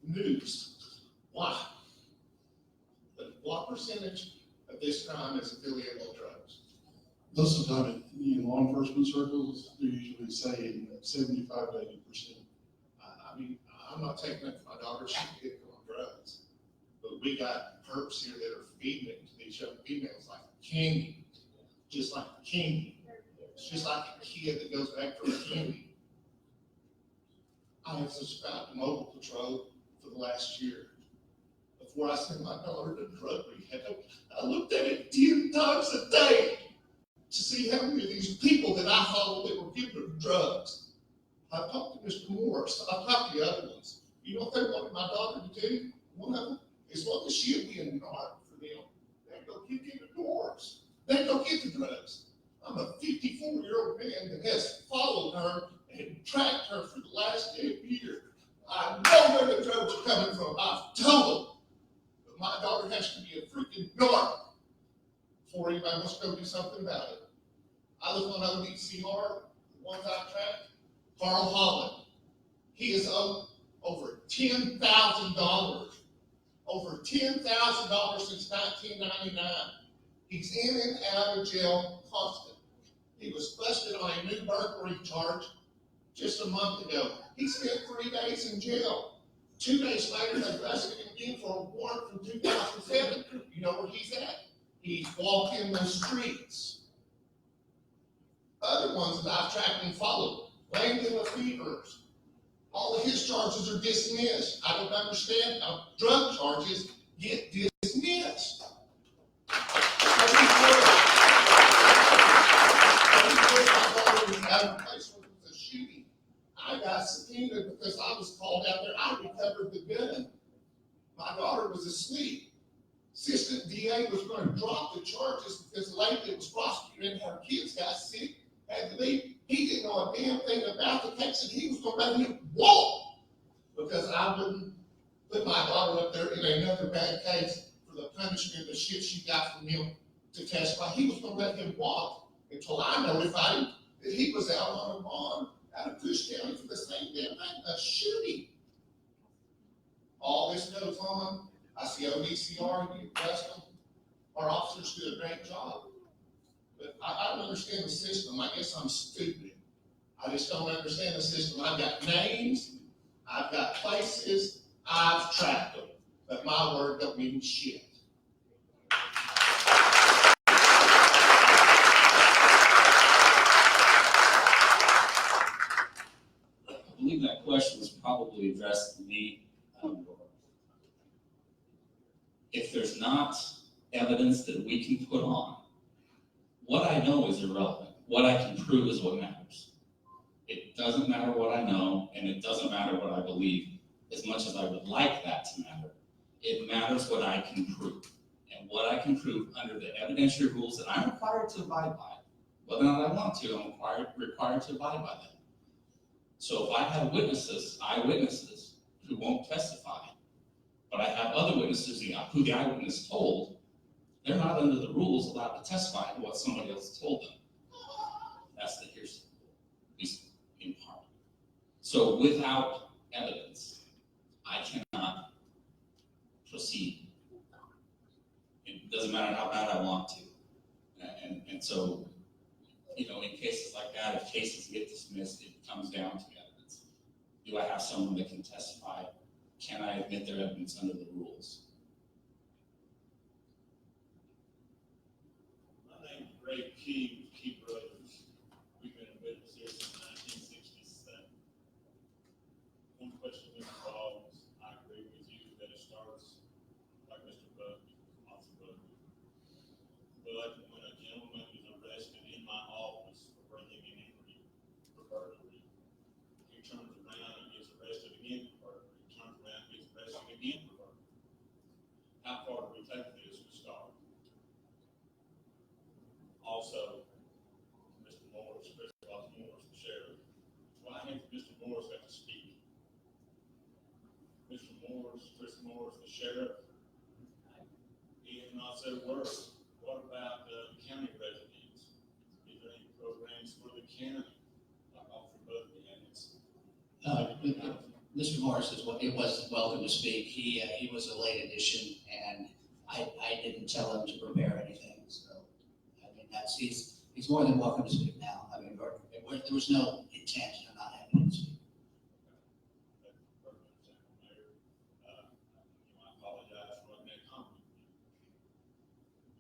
news. Why? But what percentage of this crime is affiliated with drugs? Most of the time, in law enforcement circles, they're usually saying 75 to 80%. I mean, I'm not taking it for my daughter, she can get on drugs. But we got perps here that are feeding it to these young females like candy, just like candy. It's just like a kid that goes back for candy. I have subscribed to Mobile Patrol for the last year. Before I sent my daughter to drug rehab, I looked at it 10 times a day to see how many of these people that I followed that were giving her drugs. I talked to Mr. Morris. I talked to the other ones. You know what they wanted my daughter to do? One of them, as long as she'll be a narc for them, they go kick in the doors. They go get the drugs. I'm a 54-year-old man that has followed her and tracked her for the last 10 years. I know where the drugs are coming from. I've told them. But my daughter has to be a freaking narc before anybody wants to go do something about it. I look on ODCR, the ones I tracked, Carl Holland. He is owed over $10,000. Over $10,000 since 1999. He's in and out of jail constantly. He was busted on a new burglary charge just a month ago. He spent 3 days in jail. 2 days later, they arrested him again for a warrant from 2007. You know where he's at? He's walking the streets. Other ones that I've tracked and followed, Langdon Lefevers, all of his charges are dismissed. I don't understand how drug charges get dismissed. I got subpoenaed because I was called out there. I recovered the gun. My daughter was asleep. Assistant DA was going to drop the charges because the lady that was prosecuting her kids got sick, had to leave. He didn't know a damn thing about the case, and he was going to make me walk because I wouldn't put my daughter up there in another bad case for the punishment of the shit she got from him to testify. He was gonna let him walk until I notified him that he was out on a bond out of Coos County for the same damn thing, a shooting. All this goes on. I see ODCR, you bless them. Our officers do a great job. But I don't understand the system. I guess I'm stupid. I just don't understand the system. I've got names, I've got places, I've tracked them, but my word don't mean shit. I believe that question was probably addressed to me. If there's not evidence that we can put on, what I know is irrelevant. What I can prove is what matters. It doesn't matter what I know, and it doesn't matter what I believe, as much as I would like that to matter. It matters what I can prove. And what I can prove under the evidentiary rules that I'm required to abide by. Whether or not I want to, I'm required to abide by them. So if I have eyewitnesses who won't testify, but I have other witnesses who the eyewitness told, they're not under the rules allowed to testify to what somebody else told them. That's the hearsay, at least in part. So without evidence, I cannot proceed. It doesn't matter how bad I want to. And so, in cases like that, if cases get dismissed, it comes down to evidence. Do I have someone that can testify? Can I admit their evidence under the rules? My name's Ray Key with Key Brothers. We've been in business here since 1967. One question, Mr. Boggs, I agree with you that it starts like Mr. Buck, Officer Buck. But when a gentleman is arrested in my office for bringing an injury for burglary, he turns around and gets arrested again for burglary. He turns around and gets arrested again for burglary. How far do we take this to start? Also, Mr. Morris, Chris Morris, the sheriff. Why has Mr. Morris got to speak? Mr. Morris, Chris Morris, the sheriff, he has not said a word. What about the county residents? Is there any programs for the county? Like Officer Bud had. Mr. Morris it was welcome to speak. He was a late addition, and I didn't tell him to prepare anything. So, I mean, he's more than welcome to speak now. I mean, there was no intent of not having him speak. I apologize for that comment.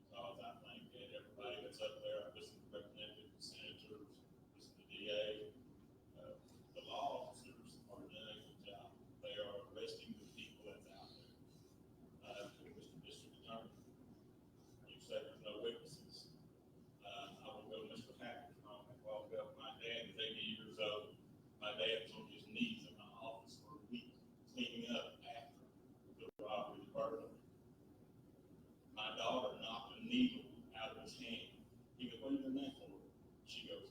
Because I think that everybody that's up there, I listen to representatives, senators, listen to DA, the law officers are doing a good job. They are arresting the people that's out there. To Mr. District Attorney, you said there's no witnesses. I will go to Mr. Patrick's comment a while ago. My dad is 80 years old. My dad was on his knees in my office for a week, cleaning up after the robbery, the burglary. My daughter knocked a needle out of his hand. He goes, "What are you doing that for?" She goes,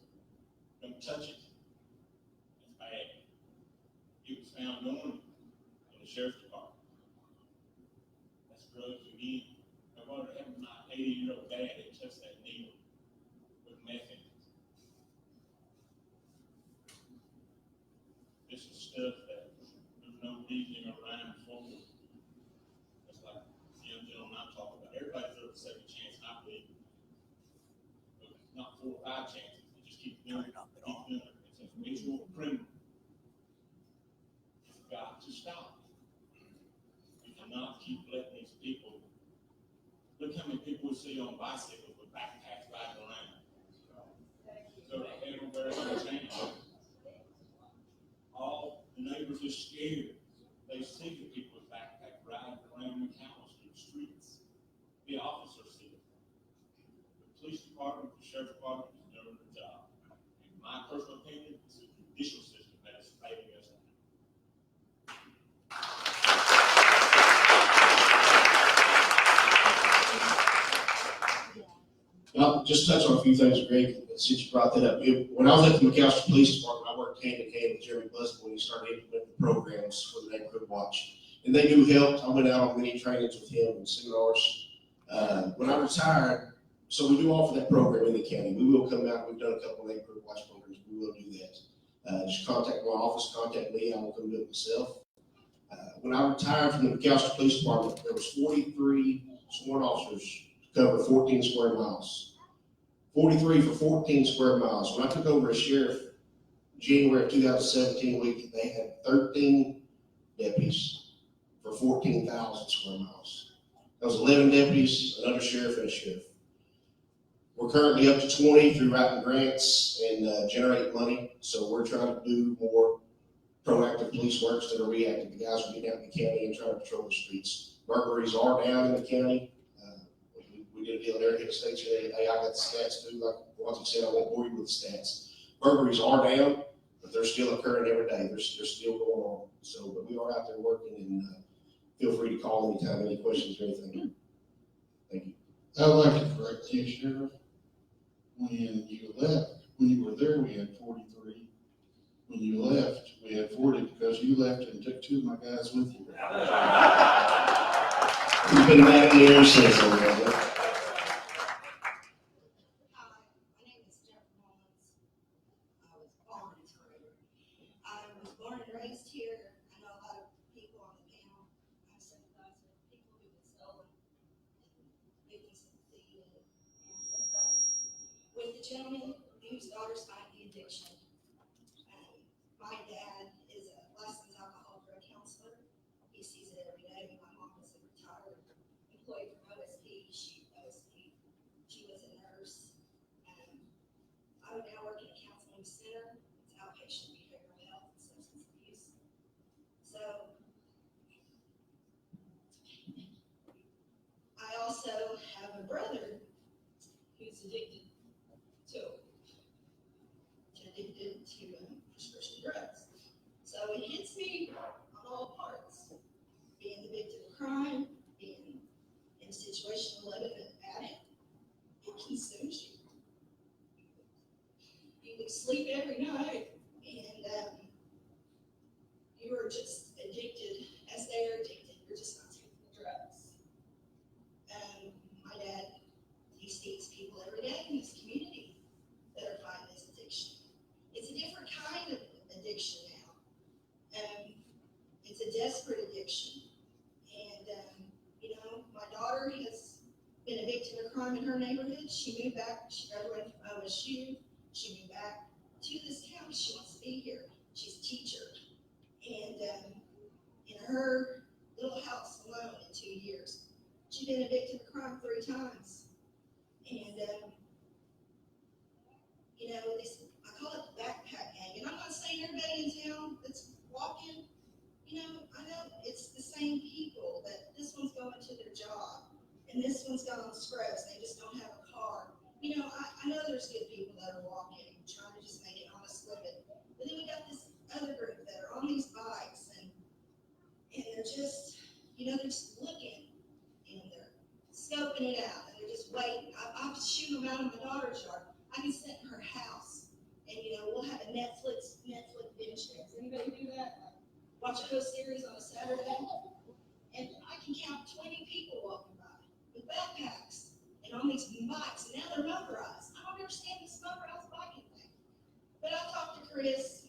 "Don't touch it. It's bad." He was found going in the sheriff's department. That's drugs again. And what happened to my 80-year-old dad that touched that needle with meth in it? This is stuff that there's no reasoning around for. It's like the young gentleman I'm talking about. Everybody deserves a second chance, and I believe. But not 4 or 5 chances. You just keep doing it, keep doing it. It's a habitual criminal. It's got to stop. We cannot keep letting these people. Look how many people we see on bicycles with backpacks riding around. So they don't very much change. All the neighbors are scared. They see the people with backpacks riding around McAllister streets. The officers see it. The police department, the sheriff's department is doing their job. In my personal opinion, it's the judicial system that is failing us. Well, just touch on a few things, Greg, since you brought that up. When I was at the McAllister Police Department, I worked hand in hand with Jeremy Busby when he started implementing programs for the neighborhood watch. And they knew helped. I went out on many trainings with him and seminars. When I retired, So we do offer that program in the county. We will come out, we've done a couple of neighborhood watch programs, we will do that. Just contact my office, contact me, I will come do it myself. When I retired from the McAllister Police Department, there was 43 sworn officers to cover 14 square miles. 43 for 14 square miles. When I took over as sheriff, January of 2017, they had 13 deputies for 14,000 square miles. That was 11 deputies, another sheriff, and a sheriff. We're currently up to 20 through writing grants and generating money. So we're trying to do more proactive police work instead of reactive. The guys will get down in the county and try to patrol the streets. Burglaries are down in the county. We did a deal there in the states today. Hey, I got the stats too. Like Wanzik said, I won't bore you with the stats. Burglaries are down, but they're still occurring every day. They're still going on. So, but we are out there working, and feel free to call anytime, any questions or anything. Thank you. I'd like to correct you, Sheriff. When you left, when you were there, we had 43. When you left, we had 40 because you left and took 2 of my guys with you. You've been mad at me ever since. Okay? Born and raised here. I know a lot of people on the panel. I sympathize with people who've been stolen and victims of thief and sympathize with the gentleman whose daughter's fighting the addiction. My dad is a licensed alcohol drug counselor. He sees it every day. My mom is a retired employee from OSP. She was a nurse. I would now work in a counseling center. It's outpatient behavioral health and substance abuse. So I also have a brother who's addicted to prescription drugs. So it hits me on all parts. Being the victim of crime, being in a situation of living at it, it consumes you. You lose sleep every night, and you are just addicted as they are addicted. You're just not taking the drugs. My dad, he sees people every day in this community that are fighting this addiction. It's a different kind of addiction now. It's a desperate addiction. And, my daughter has been a victim of crime in her neighborhood. She moved back, she graduated from OSU. She moved back to this county. She wants to be here. She's a teacher. And in her little house alone in 2 years, she's been a victim of crime 3 times. And, I call it the backpack gang. And I'm not saying everybody in town that's walking, I know it's the same people that this one's going to their job and this one's gone on scrubs. They just don't have a car. I know there's good people that are walking, trying to just make an honest living. But then we got this other group that are on these bikes and they're just, they're just looking and they're scoping it out and they're just waiting. I shoot them out of my daughter's yard. I can sit in her house and, we'll have a Netflix binge day. Does anybody do that? Watch a whole series on a Saturday? And I can count 20 people walking by with backpacks and on these bikes, and now they're motorized. I don't understand this motorized biking thing. But I talked to Chris,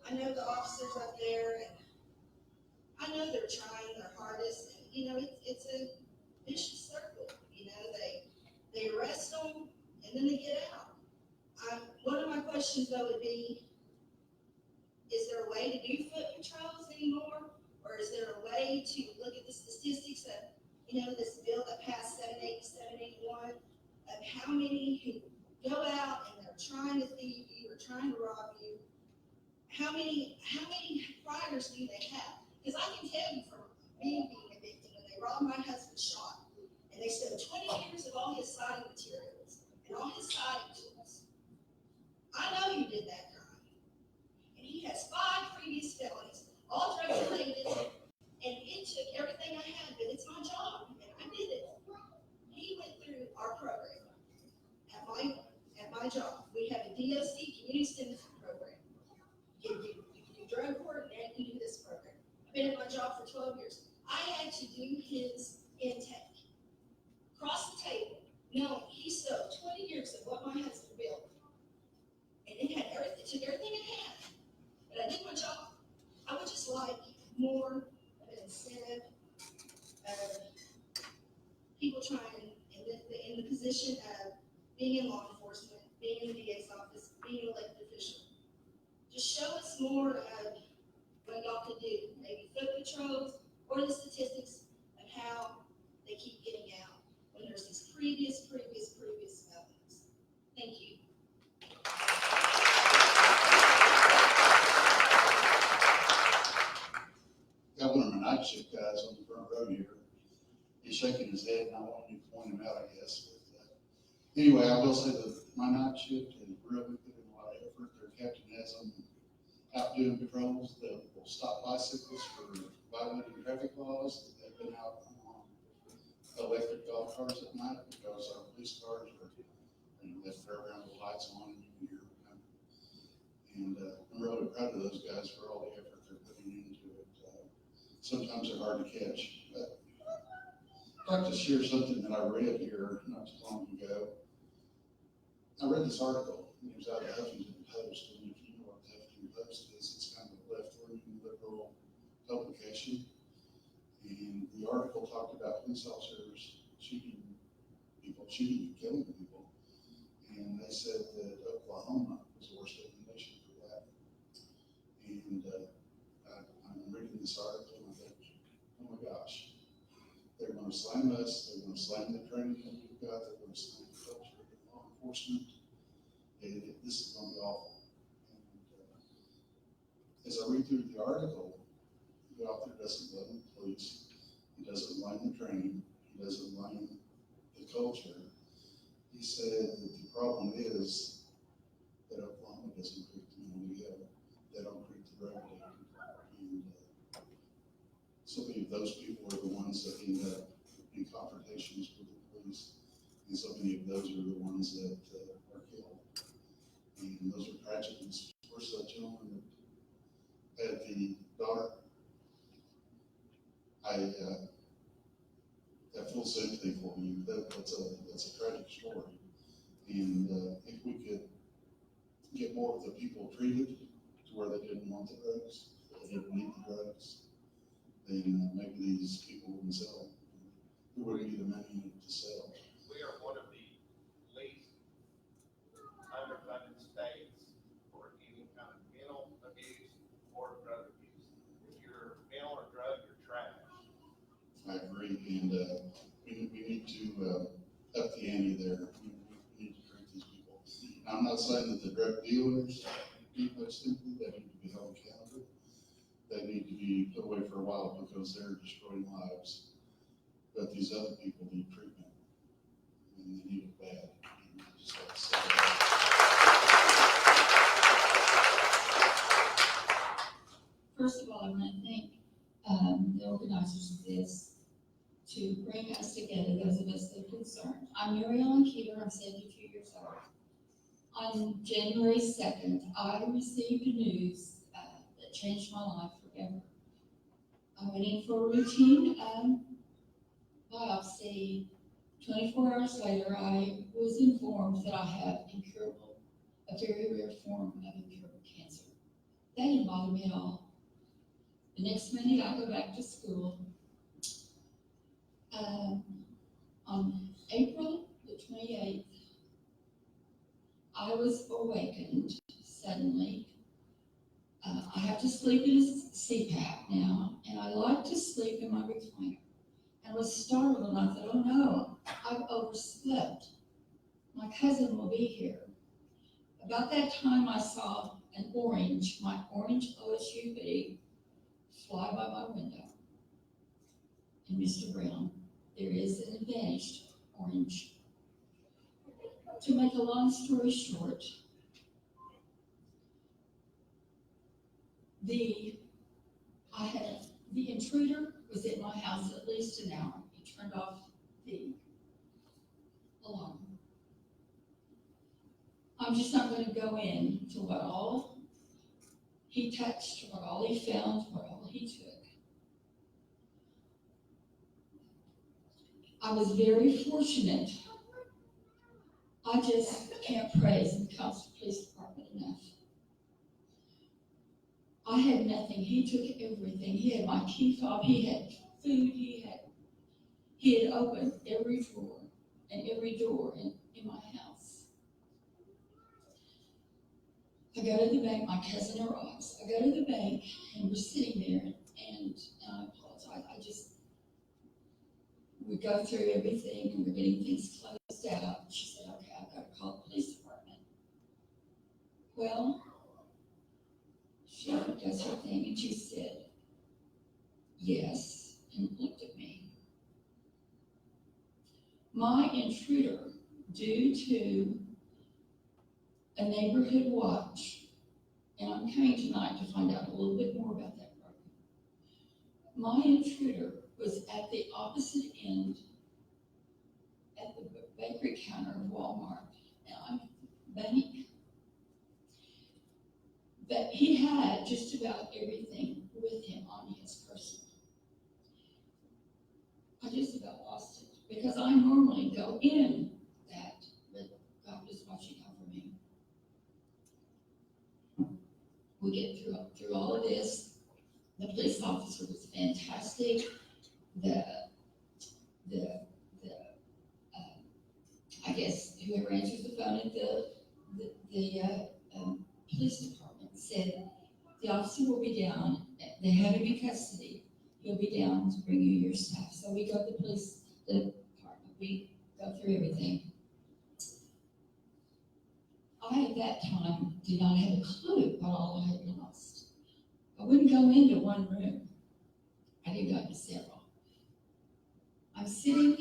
I know the officers up there, and I know they're trying their hardest, and it's a vicious circle. They arrest them, and then they get out. One of my questions though would be, is there a way to do foot patrols anymore? Or is there a way to look at the statistics that, this bill that passed 781 of how many who go out and they're trying to thieve you or trying to rob you? How many priors do they have? Because I can tell you from me being a victim, when they robbed my husband's shop, and they spent 20 years of all his siding materials and all his siding tools. I know you did that crime. And he has 5 previous felonies, all drug related, and it took everything I had, but it's my job, and I did it. He went through our program at my job. We have a DOC community sentencing program. You can do drug court and you can do this program. I've been at my job for 12 years. I had to do his intake. Across the table. No, he So 20 years of what my husband built, and it had everything, it took everything it had, but I did my job. I would just like more of an incentive of people trying in the position of being in law enforcement, being in the DA's office, being an elected official. Just show us more of what y'all can do, maybe foot patrols or the statistics of how they keep getting out when there's these previous felonies. Thank you. Got one of my night shift guys on the front row here. He's shaking his head, and I want you to point him out, I guess. But, anyway, I will say that my night shift has really put in a lot of effort. Their captain has them out doing patrols. They'll stop bicycles for violating traffic laws. They've been out on electric golf cars at night because our police cars are, they fairground with lights on and you can hear them coming. And I'm really proud of those guys for all the effort they're putting into it. Sometimes they're hard to catch. But I'd like to share something that I read here not too long ago. I read this article, and it was out of the Huffington Post, and if you know what the Huffington Post is, it's kind of a left-wing liberal publication. And the article talked about police officers shooting and killing people. And they said that Oklahoma was the worst state in the nation for that. And I'm reading this article and I think, oh my gosh, they're going to slam us, they're going to slam the training that we've got, they're going to slam the culture of law enforcement. This is going to be awful. And as I read through the article, the author doesn't blame the police, he doesn't blame the training, he doesn't blame the culture. He said that the problem is that Oklahoma doesn't create the mentally ill, they don't create the drug addicted. And so many of those people are the ones that end up in confrontations with the police, and so many of those are the ones that are killed. And those are tragedies. Where's that gentleman that had the daughter? I have full sympathy for you. That's a tragic story. And if we could get more of the people treated to where they didn't want the drugs, they didn't need the drugs, then maybe these people wouldn't sell them. Who wouldn't get the money to sell? We are one of the least underfunded states for any kind of mental abuse or drug abuse. If you're mental or drug, you're trash. I agree, and we need to up the ante there. We need to treat these people. Now, I'm not saying that the drug dealers do much simply, they need to be held accountable. They need to be put away for a while because they're destroying lives. But these other people need treatment, and they need it bad. And I just like to say that. First of all, I want to thank the organizers of this to bring us together, those of us that are concerned. I'm Mary Ellen Keeler, I'm 72 years old. On January 2nd, I received news that changed my life forever. I went in for a routine biopsy. 24 hours later, I was informed that I have a very rare form of incurable cancer. That didn't bother me at all. The next minute, I go back to school. On April the 28th, I was awakened suddenly. I have to sleep in a CPAP now, and I like to sleep in my recliner. And I was startled, and I thought, oh no, I've overslept. My cousin will be here. About that time, I saw my orange OSU hoodie fly by my window. And Mr. Brown, there is an advantage to orange. To make a long story short, the intruder was in my house at least an hour. He turned off the alarm. I'm just not going to go into what all he touched, what all he found, what all he took. I was very fortunate I just can't praise the Costa Police Department enough. I had nothing. He took everything. He had my key fob. He had food. He had opened every drawer and every door in my house. I go to the bank. My cousin arrives. I go to the bank, and we're sitting there, and I apologize. We go through everything, and we're getting things closed out. She said, "Okay, I've got to call the police department." Well, she does her thing, and she said, "Yes," and looked at me. My intruder, due to a neighborhood watch, and I'm coming tonight to find out a little bit more about that program. My intruder was at the opposite end at the bakery counter of Walmart, and I'm bank. But he had just about everything with him on his person. I just about lost it because I normally go in that, but God was watching over me. We get through all of this. The police officer was fantastic. I guess whoever answers the phone at the police department said the officer will be down. They have him in custody. He'll be down to bring you your stuff. So we go to the police department. We go through everything. I at that time did not have a clue what all I had lost. I wouldn't go into one room. I did go into several. I'm sitting,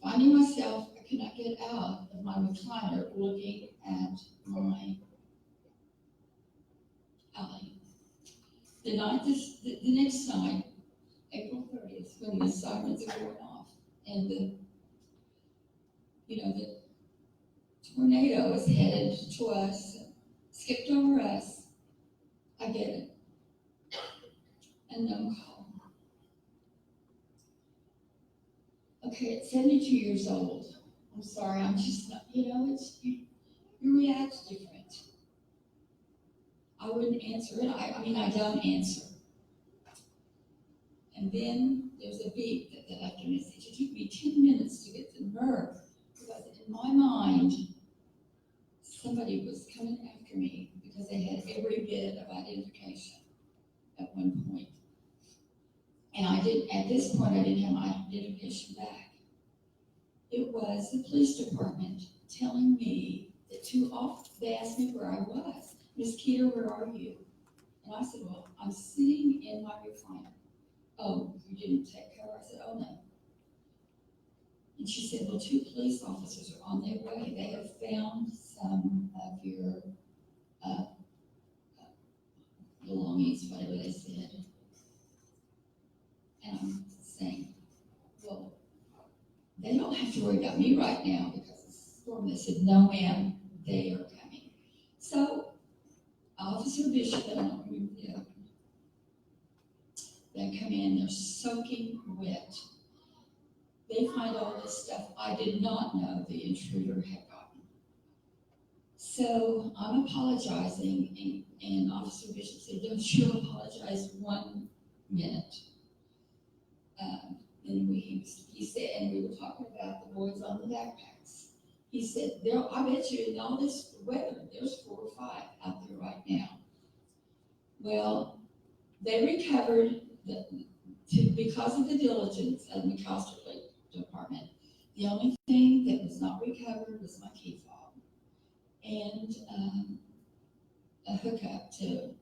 finding myself, I could not get out of my recliner looking at my alley. The next night, April 30th, when the sirens are going off, and the tornado is headed to us, skipped over us, I get it. A no call. Okay, at 72 years old, I'm sorry, I'm just not, you react different. I wouldn't answer it. I don't answer. And then there's a beep that left a message. It took me 10 minutes to get the nerve, because in my mind, somebody was coming after me because they had every bit of identification at one point. And at this point, I didn't have my identification back. It was the police department telling me that they asked me where I was. "Miss Keeter, where are you?" And I said, "Well, I'm sitting in my recliner." "Oh, you didn't take cover?" I said, "Oh, no." And she said, "Well, 2 police officers are on their way. They have found some of your belongings," whatever they said. And I'm saying, "Well, they don't have to worry about me right now because of the storm." They said, "No, ma'am, they are coming." So, Officer Bishop, and I don't remember the other one, they come in, they're soaking wet. They find all this stuff I did not know the intruder had gotten. So I'm apologizing, and Officer Bishop said, "Don't you apologize 1 minute." And he said, and we were talking about the boys on the backpacks. He said, "I bet you in all this weather, there's 4 or 5 out there right now." Well, they recovered because of the diligence of the Costa Police Department. The only thing that was not recovered was my key fob and a hookup to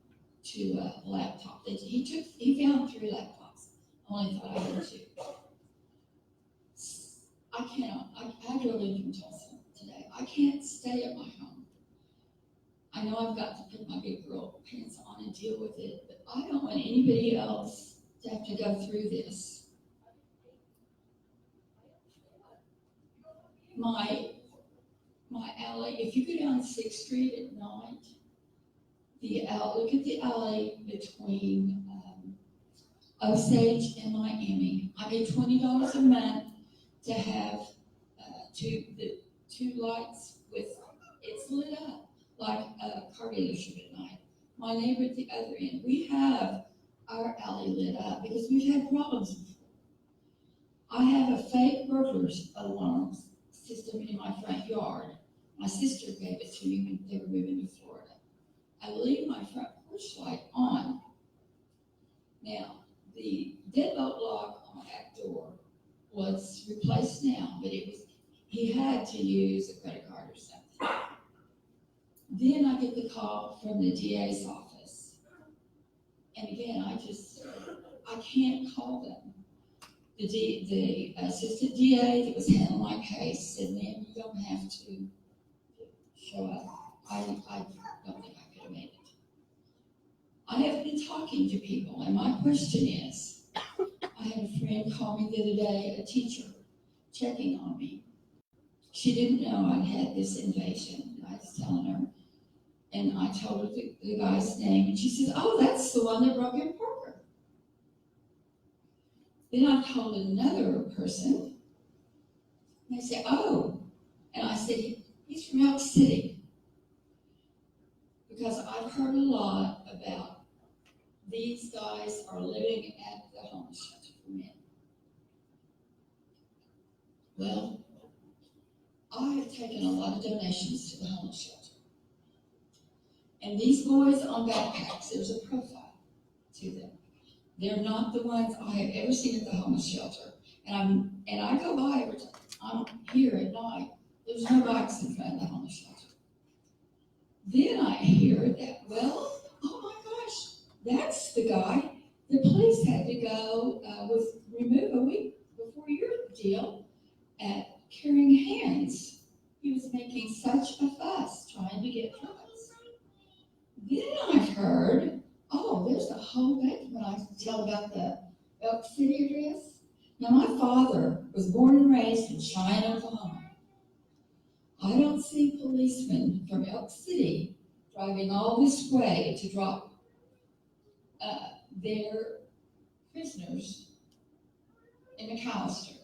a laptop. He found 3 laptops. I only thought I had 2. I drove in from Tulsa today. I can't stay at my home. I know I've got to put my big girl pants on and deal with it, but I don't want anybody else to have to go through this. My alley, if you go down 6th Street at night, look at the alley between Osage and Miami. I pay $20 a month to have 2 lights with lit up like a car dealership at night. My neighbor at the other end, we have our alley lit up because we've had problems before. I have a fake burglar's alarm system in my front yard. My sister gave it to me when they were moving to Florida. I leave my front porch light on. Now, the deadbolt lock on my back door was replaced now, but he had to use a credit card or something. Then I get the call from the DA's office. And again, I can't call them. The assistant DA that was handling my case said, ma'am, you don't have to show up. I don't think I could have made it. I have been talking to people, and my question is, I had a friend call me the other day, a teacher, checking on me. She didn't know I'd had this invasion. I was telling her, and I told her the guy's name, and she said, oh, that's the one that broke in Parker. Then I called another person, and they said, oh, and I said, he's from Elk City. Because I've heard a lot about these guys are living at the homeless shelter for men. Well, I have taken a lot of donations to the homeless shelter. And these boys on backpacks, there's a profile to them. They're not the ones I have ever seen at the homeless shelter. And I go by every time I'm here at night. There's no bikes in front of the homeless shelter. Then I hear that, well, oh my gosh, that's the guy the police had to go remove a week before your deal at Carrying Hands. He was making such a fuss trying to get drugs. Then I've heard, oh, there's a whole bunch when I tell about the Elk City address. Now, my father was born and raised in Cheyenne, Oklahoma. I don't see policemen from Elk City driving all this way to drop their prisoners in McAllister.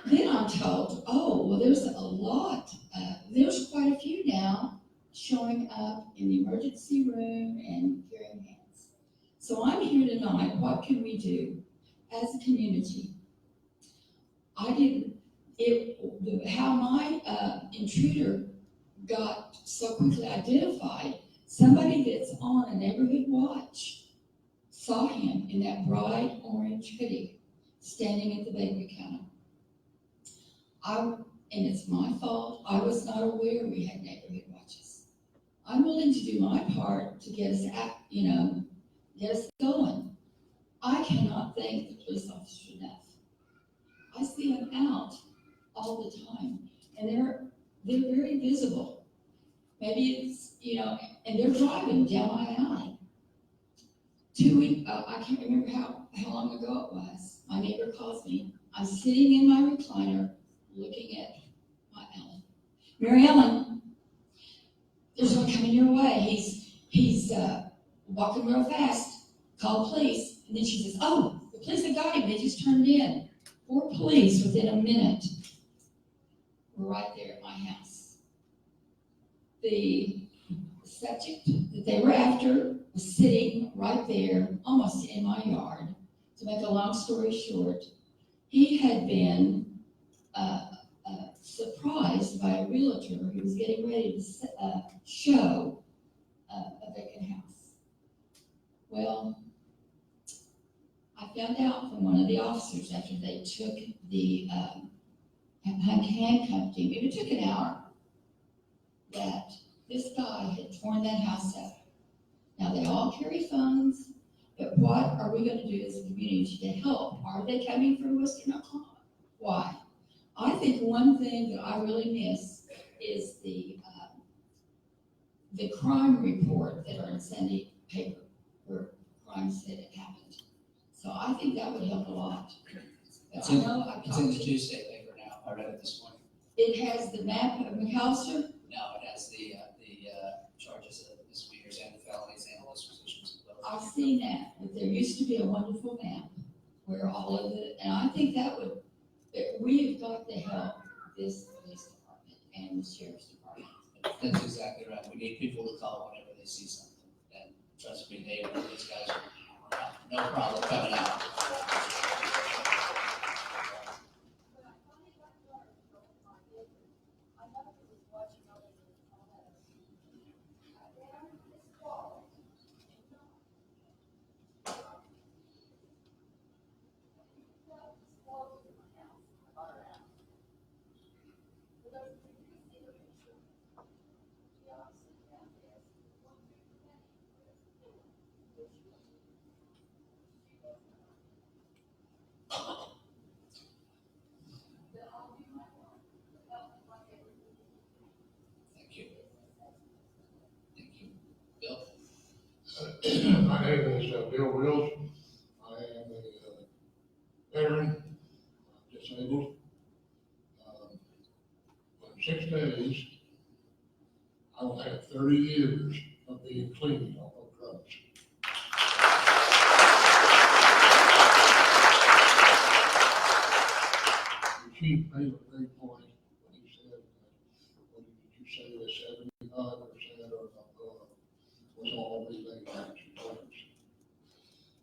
Then I'm told, oh, well, there's a lot, there's quite a few now showing up in the emergency room and Carrying Hands. So I'm here tonight, what can we do as a community? How my intruder got so quickly identified, somebody that's on a neighborhood watch saw him in that bright orange hoodie standing at the bank counter. And it's my fault, I was not aware we had neighborhood watches. I'm willing to do my part to get us out, get us going. I cannot thank the police officers enough. I see them out all the time, and they're very visible. Maybe it's, and they're driving down my alley. 2 weeks, I can't remember how long ago it was. My neighbor calls me. I'm sitting in my recliner looking at my alley. Mary Ellen, there's one coming your way. He's walking real fast. Call police. And then she says, oh, the police have got him. They just turned in. 4 police within a minute were right there at my house. The subject that they were after was sitting right there, almost in my yard. To make a long story short, he had been surprised by a realtor who was getting ready to show a vacant house. Well, I found out from one of the officers after they took the handcuffed him, it took an hour, that this guy had torn that house up. Now, they all carry phones, but what are we going to do as a community to help? Are they coming from Western Oklahoma? Why? I think one thing that I really miss is the crime report that are in Sunday paper where crime said it happened. So I think that would help a lot. It's in the Tuesday paper now. I read it this morning. It has the map of McAllister. No, it has the charges of misdemeanors and felonies and dispositions. I've seen that, but there used to be a wonderful map where all of it, and I think we've got to help this police department and the sheriff's department. That's exactly right. We need people to call whenever they see something. And trust me, Dave, these guys are no problem coming out. Thank you. Thank you. Bill? My name is Bill Wills. I am a veteran, disabled. In 6 days, I will have 30 years of being clean off of drugs. The chief made a great point when he said, what did you say, that 75% or above was all related to drugs.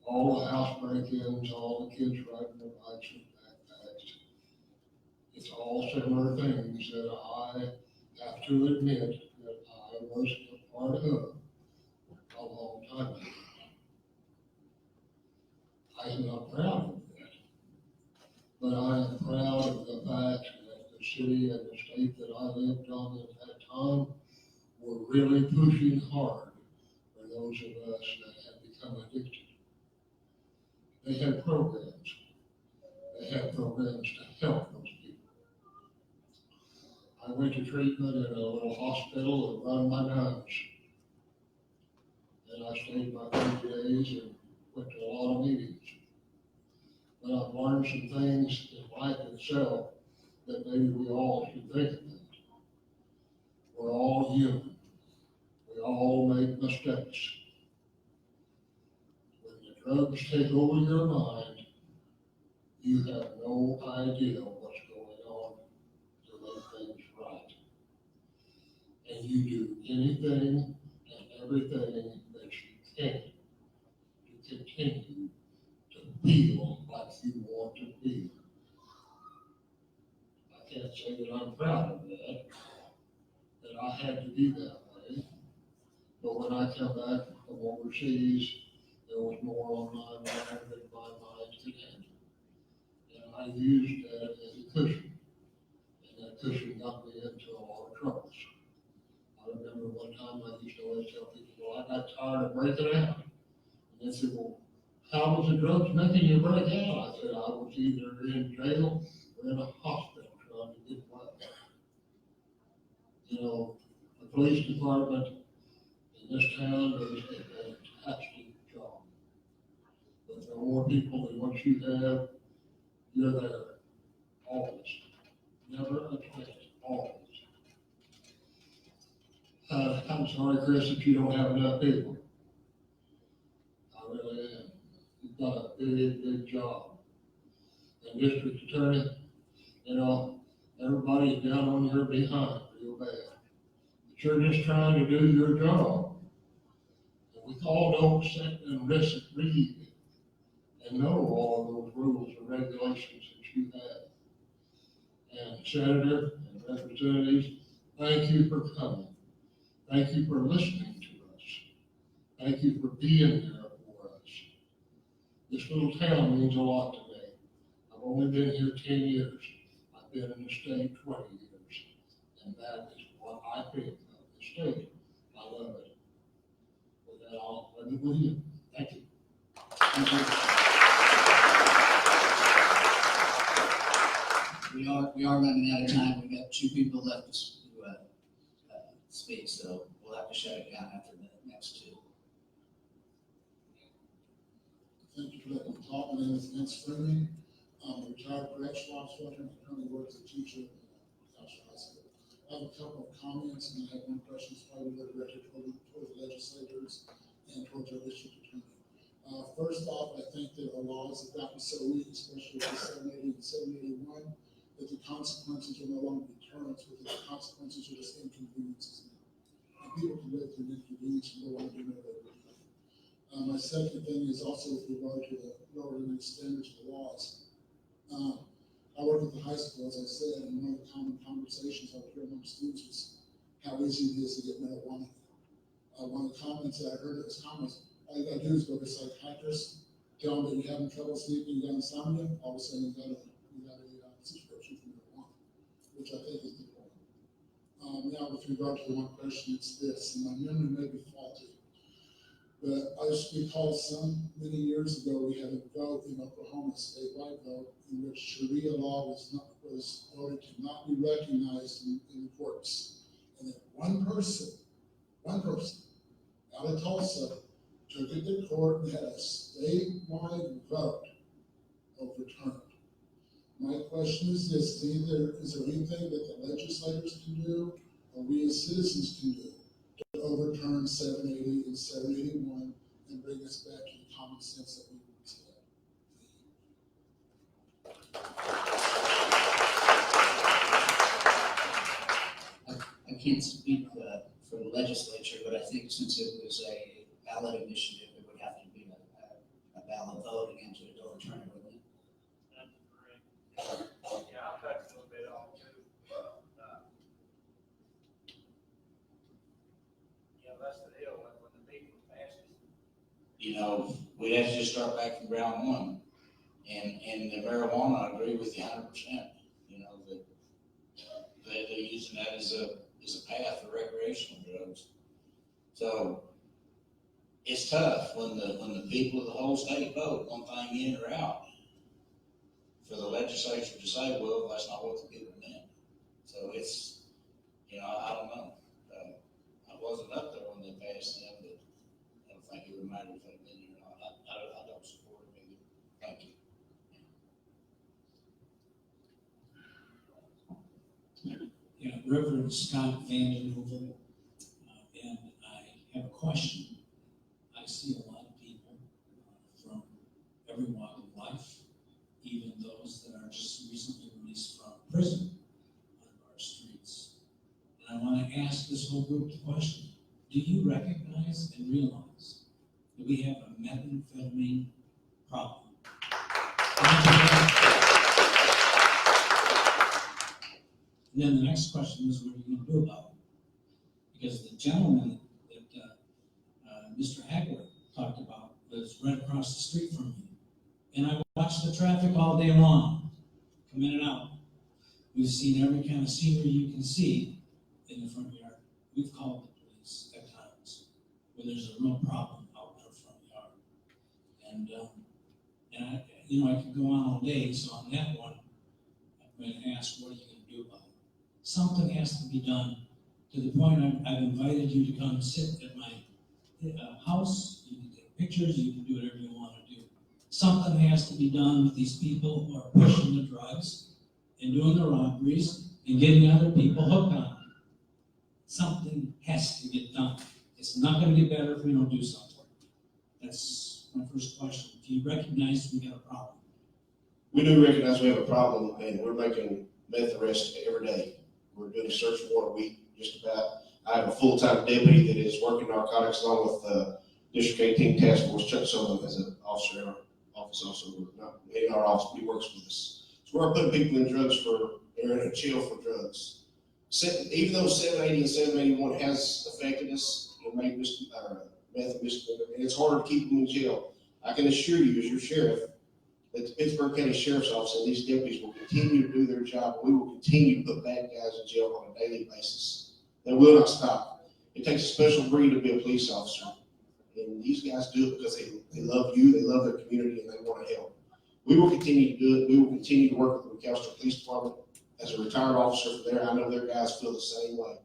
All the house break-ins, all the kids riding their bikes with backpacks. It's all similar things that I have to admit that I was a part of a long time ago. I am not proud of that, but I am proud of the fact that the city and the state that I lived on at that time were really pushing hard for those of us that had become addicted. They had programs. They had programs to help those people. I went to treatment in a little hospital that run by nuns. And I stayed my 30 days and went to a lot of meetings. But I've learned some things in life itself that maybe we all should think about. We're all human. We all make mistakes. When the drugs take over your mind, you have no idea what's going on to make things right. And you do anything and everything that you can to continue to feel like you want to feel. I can't say that I'm proud of that I had to be that way. But when I come back from overseas, there was more on my mind than my mind could handle. And I used that as a cushion. And that cushion got me into a lot of troubles. I remember one time I used to always tell people, well, I got tired of breaking out. And they said, well, how was the drugs making you break out? I said, I was either in jail or in a hospital trying to get well. You know, the police department in this town does a fantastic job. But there are more people than what you have, you're there, always. Never a twist, always. I'm sorry, Chris, that you don't have enough people. I really am. You've got a big, big job. And district attorney, you know, everybody's down on your behind real bad. But you're just trying to do your job. And we all don't sit and listen, read, and know all of those rules and regulations that you have. And Senator and representatives, thank you for coming. Thank you for listening to us. Thank you for being there for us. This little town means a lot to me. I've only been here 10 years. I've been in the state 20 years. And that is what I think of the state. I love it. With that, I'll let it with you. Thank you. Thank you. We are running out of time. We've got 2 people left to speak, so we'll have to shut it down after the next 2. Thank you for letting me talk. My name is Vince Freeman. I'm a retired correctional officer and currently work as a teacher at County High School. I have a couple of comments and I have one question probably directed toward the legislators and towards our district attorney. First off, I think that our laws have gotten so weak, especially with 780 and 781. that the consequences are no longer deterrents, but the consequences are just inconveniences now. And people can live through inconvenience and go on doing it every day. My second thing is also with regard to the lowering the standards of the laws. I work at the high school, as I said, and one of the common conversations I would hear among students was how easy it is to get marijuana. One of the comments that I heard at this conference, all you gotta do is go to a psychiatrist, tell them that you're having trouble sleeping, you got insomnia, all of a sudden you got a subscription for marijuana, which I think is the point. Now, with regard to the one question, it's this, and my memory may be faulty, but I just recall many years ago, we had a vote in Oklahoma, a statewide vote, in which Sharia law was voted to not be recognized in the courts. And then one person out of Tulsa took it to court and had a statewide vote overturned. My question is this, is there anything that the legislators can do, or we as citizens can do, to overturn 780 and 781 and bring us back to the common sense that we once had? I can't speak for the legislature, but I think since it was a ballot initiative, it would have to be a ballot vote again to overturn it, wouldn't it? That's correct. Yeah, I'll touch a little bit on too. Yeah, that's the deal, when the people pass it. You know, we have to just start back from ground one. And the marijuana, I agree with you 100%. You know, that they're using that as a path for recreational drugs. So it's tough when the people of the whole state vote one thing in or out, for the legislature to say, well, that's not what the people meant. So it's, you know, I don't know. I wasn't up there when they passed them, but I don't think it would matter if they'd been here or not. I don't support it either. Thank you. Yeah, Reverend Scott Vandenhoven, and I have a question. I see a lot of people from every walk of life, even those that are just recently released from prison on our streets. And I want to ask this whole group the question: do you recognize and realize that we have a methamphetamine problem? And then the next question is, what are you going to do about it? Because the gentleman that Mr. Hagler talked about lives right across the street from you. And I watch the traffic all day long, come in and out. We've seen every kind of scenery you can see in the front yard. We've called the police at times when there's a real problem out in our front yard. And I could go on all day, so on that one, I'm going to ask, what are you going to do about it? Something has to be done, to the point I've invited you to come sit at my house. You can take pictures, you can do whatever you want to do. Something has to be done with these people who are pushing the drugs and doing the robberies and getting other people hooked on them. Something has to get done. It's not going to get better if we don't do something. That's my first question. Do you recognize we got a problem? We do recognize we have a problem, and we're making meth arrests every day. We're doing a search warrant a week, just about. I have a full-time deputy that is working narcotics along with District 18 Task Force. Chuck Sullivan as an officer in our office also. Not in our office, but he works with us. So we're putting people in they're in a jail for drugs. Even though 780 and 781 has affected us, meth misdemeanor, and it's harder to keep them in jail. I can assure you, as your sheriff, that the Pittsburgh County Sheriff's Office and these deputies will continue to do their job. We will continue to put bad guys in jail on a daily basis. They will not stop. It takes a special breed to be a police officer. And these guys do it because they love you, they love their community, and they want to help. We will continue to do it. We will continue to work with the McAllister Police Department. As a retired officer from there, I know their guys feel the same way.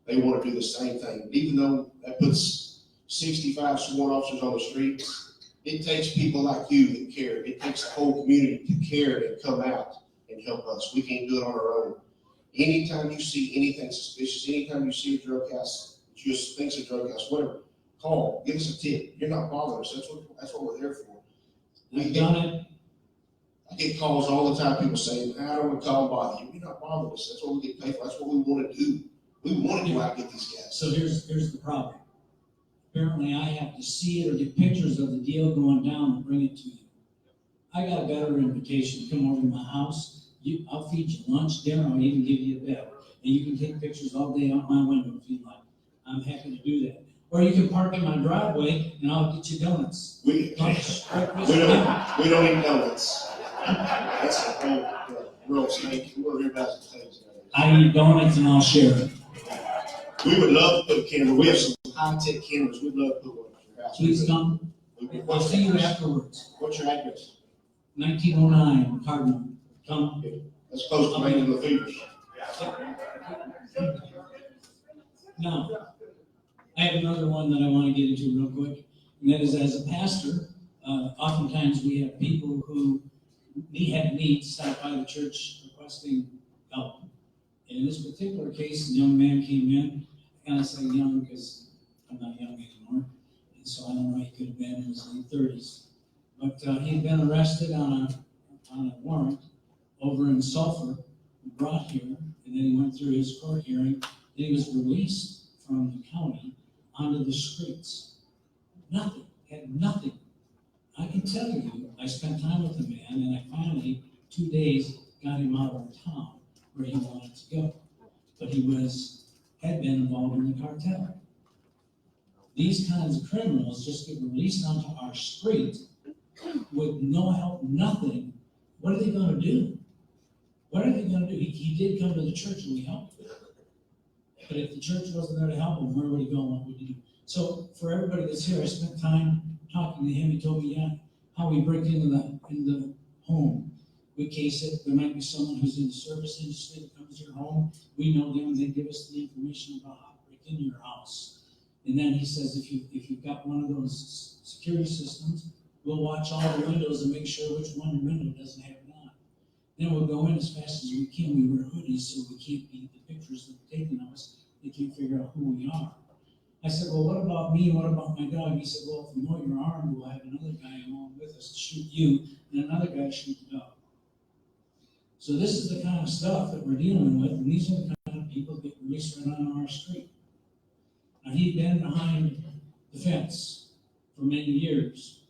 They want to do the same thing. But even though that puts 65 sworn officers on the streets, it takes people like you that care. It takes the whole community to care and come out and help us. We can't do it on our own. Anytime you see anything suspicious, anytime you see a drug house, you just think it's a drug house, whatever, call, give us a tip. You're not bothering us. That's what we're there for. We've done it. I get calls all the time, people saying, I don't want to call and bother you. We're not bothering us. That's what we get paid for. That's what we want to do. We want to go out and get these guys. So here's the problem. Apparently I have to see it or get pictures of the deal going down and bring it to you. I got a better invitation, come over to my house, I'll feed you lunch, dinner, I'll even give you a bed. And you can take pictures all day out my window if you like. I'm happy to do that. Or you can park in my driveway and I'll get you donuts. We don't eat donuts. That's a whole real snake. We're everybody's things. I eat donuts and I'll share it. We would love to put a camera. We have some high-tech cameras. We'd love to put one at your house. Please come. I'll see you afterwards. What's your address? 1909 Cardinal. Come. That's close to Main and Lefevre. Now, I have another one that I want to get into real quick, and that is as a pastor, oftentimes we have people who have needs stop by the church requesting help. And in this particular case, a young man came in, I kind of say young because I'm not young anymore, and so I don't know, he could have been in his late 30s. But he had been arrested on a warrant over in Sulphur, brought here, and then he went through his court hearing, and he was released from the county onto the streets. Nothing, had nothing. I can tell you, I spent time with the man, and I finally, 2 days, got him out of town where he wanted to go. But he had been involved in the cartel. These kinds of criminals just get released onto our street with no help, nothing. What are they going to do? What are they going to do? He did come to the church and we helped him. But if the church wasn't there to help him, where would he go and what would he do? So for everybody that's here, I spent time talking to him. He told me how we break into the home. We case it. There might be someone who's in the service industry that comes to your home. We know them and they give us the information about how to break into your house. And then he says, if you've got one of those security systems, we'll watch all the windows and make sure which one window doesn't have it on. Then we'll go in as fast as we can. We wear hoodies so we can't be the pictures that are taken of us. They can't figure out who we are. I said, well, what about me? What about my dog? He said, well, if we know you're armed, we'll have another guy along with us to shoot you and another guy to shoot the dog. So this is the kind of stuff that we're dealing with, and these are the kind of people that get released right on our street. Now, he'd been behind the fence for many years.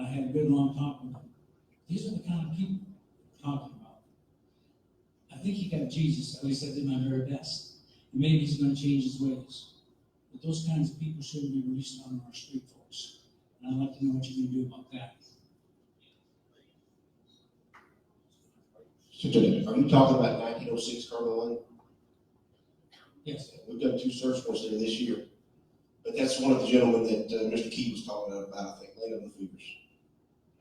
I had a good long talk with him. These are the kind of people we're talking about. I think he got Jesus, at least I did my very best. And maybe he's going to change his ways. But those kinds of people shouldn't be released on our street, folks. And I'd like to know what you can do about that. So, are you talking about 1906 Cardinal Lane? Yes. We've done 2 search warrants there this year. But that's one of the gentlemen that Mr. Key was talking about, I think, Lane of the Fevers.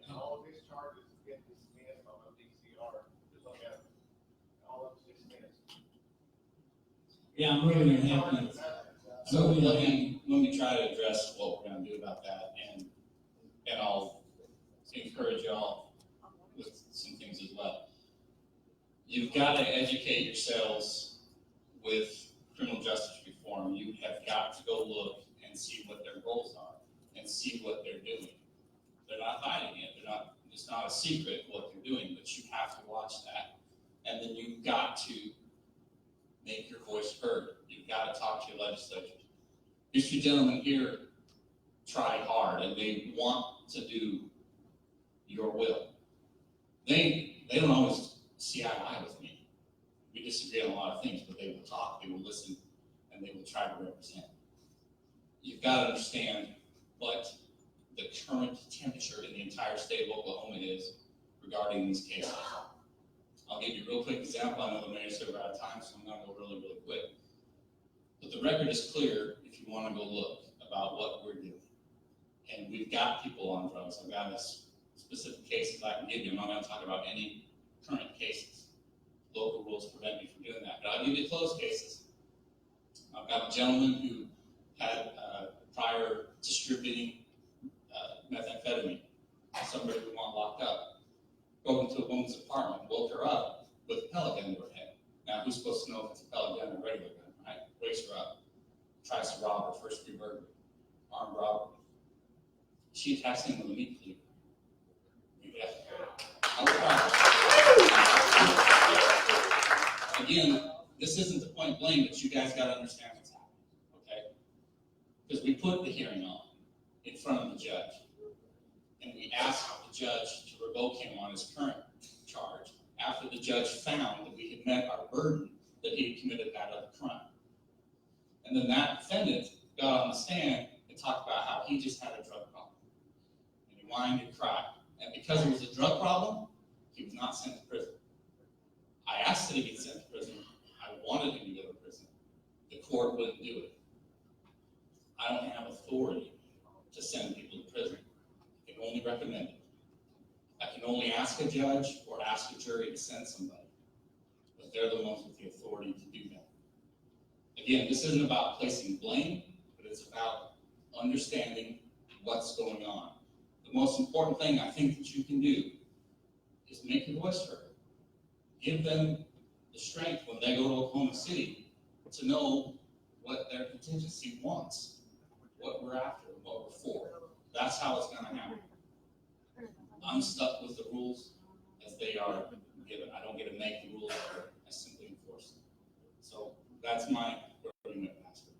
And all of his charges get dismissed on a DCR, just like that. All of them dismissed. Yeah, I'm really unhappy. So let me try to address what we're gonna do about that, and I'll encourage y'all with some things as well. You've got to educate yourselves with criminal justice reform. You have got to go look and see what their goals are and see what they're doing. They're not hiding it. It's not a secret what they're doing, but you have to watch that. And then you've got to make your voice heard. You've got to talk to your legislators. These 2 gentlemen here try hard and they want to do your will. They don't always see eye to eye with me. We disagree on a lot of things, but they will talk, they will listen, and they will try to represent. You've got to understand what the current temperature in the entire state of Oklahoma is regarding these cases. I'll give you a real quick example. I know the mayor's over out of time, so I'm going to go really, really quick. But the record is clear if you want to go look about what we're doing. And we've got people on drugs. I've got a specific cases I can give you. I'm not going to talk about any current cases. Local rules prevent me from doing that. But I'll give you closed cases. I've got a gentleman who had prior distributing methamphetamine. Somebody we want locked up. Go into a woman's apartment, woke her up with a pellet gun to her head. Now, who's supposed to know if it's a pellet gun or a regular gun, right? Wakes her up, tries to rob her, first-degree burglary, armed robbery. She attacks him with a meat cleaver. again, this isn't the point blame, but you guys gotta understand what's happening, okay? Because we put the hearing on in front of the judge. And we asked the judge to revoke him on his current charge after the judge found that we had met our burden that he had committed that other crime. And then that defendant got on the stand and talked about how he just had a drug problem. And he whined and cried. And because it was a drug problem, he was not sent to prison. I asked that he get sent to prison. I wanted him to go to prison. The court wouldn't do it. I don't have authority to send people to prison. I can only recommend it. I can only ask a judge or ask a jury to send somebody. But they're the ones with the authority to do that. Again, this isn't about placing blame, but it's about understanding what's going on. The most important thing I think that you can do is make your voice heard. Give them the strength when they go to Oklahoma City to know what their contingency wants, what we're after, and what we're for. That's how it's going to happen. I'm stuck with the rules as they are given. I don't get to make the rules, I simply enforce them. So that's my argument, Pastor.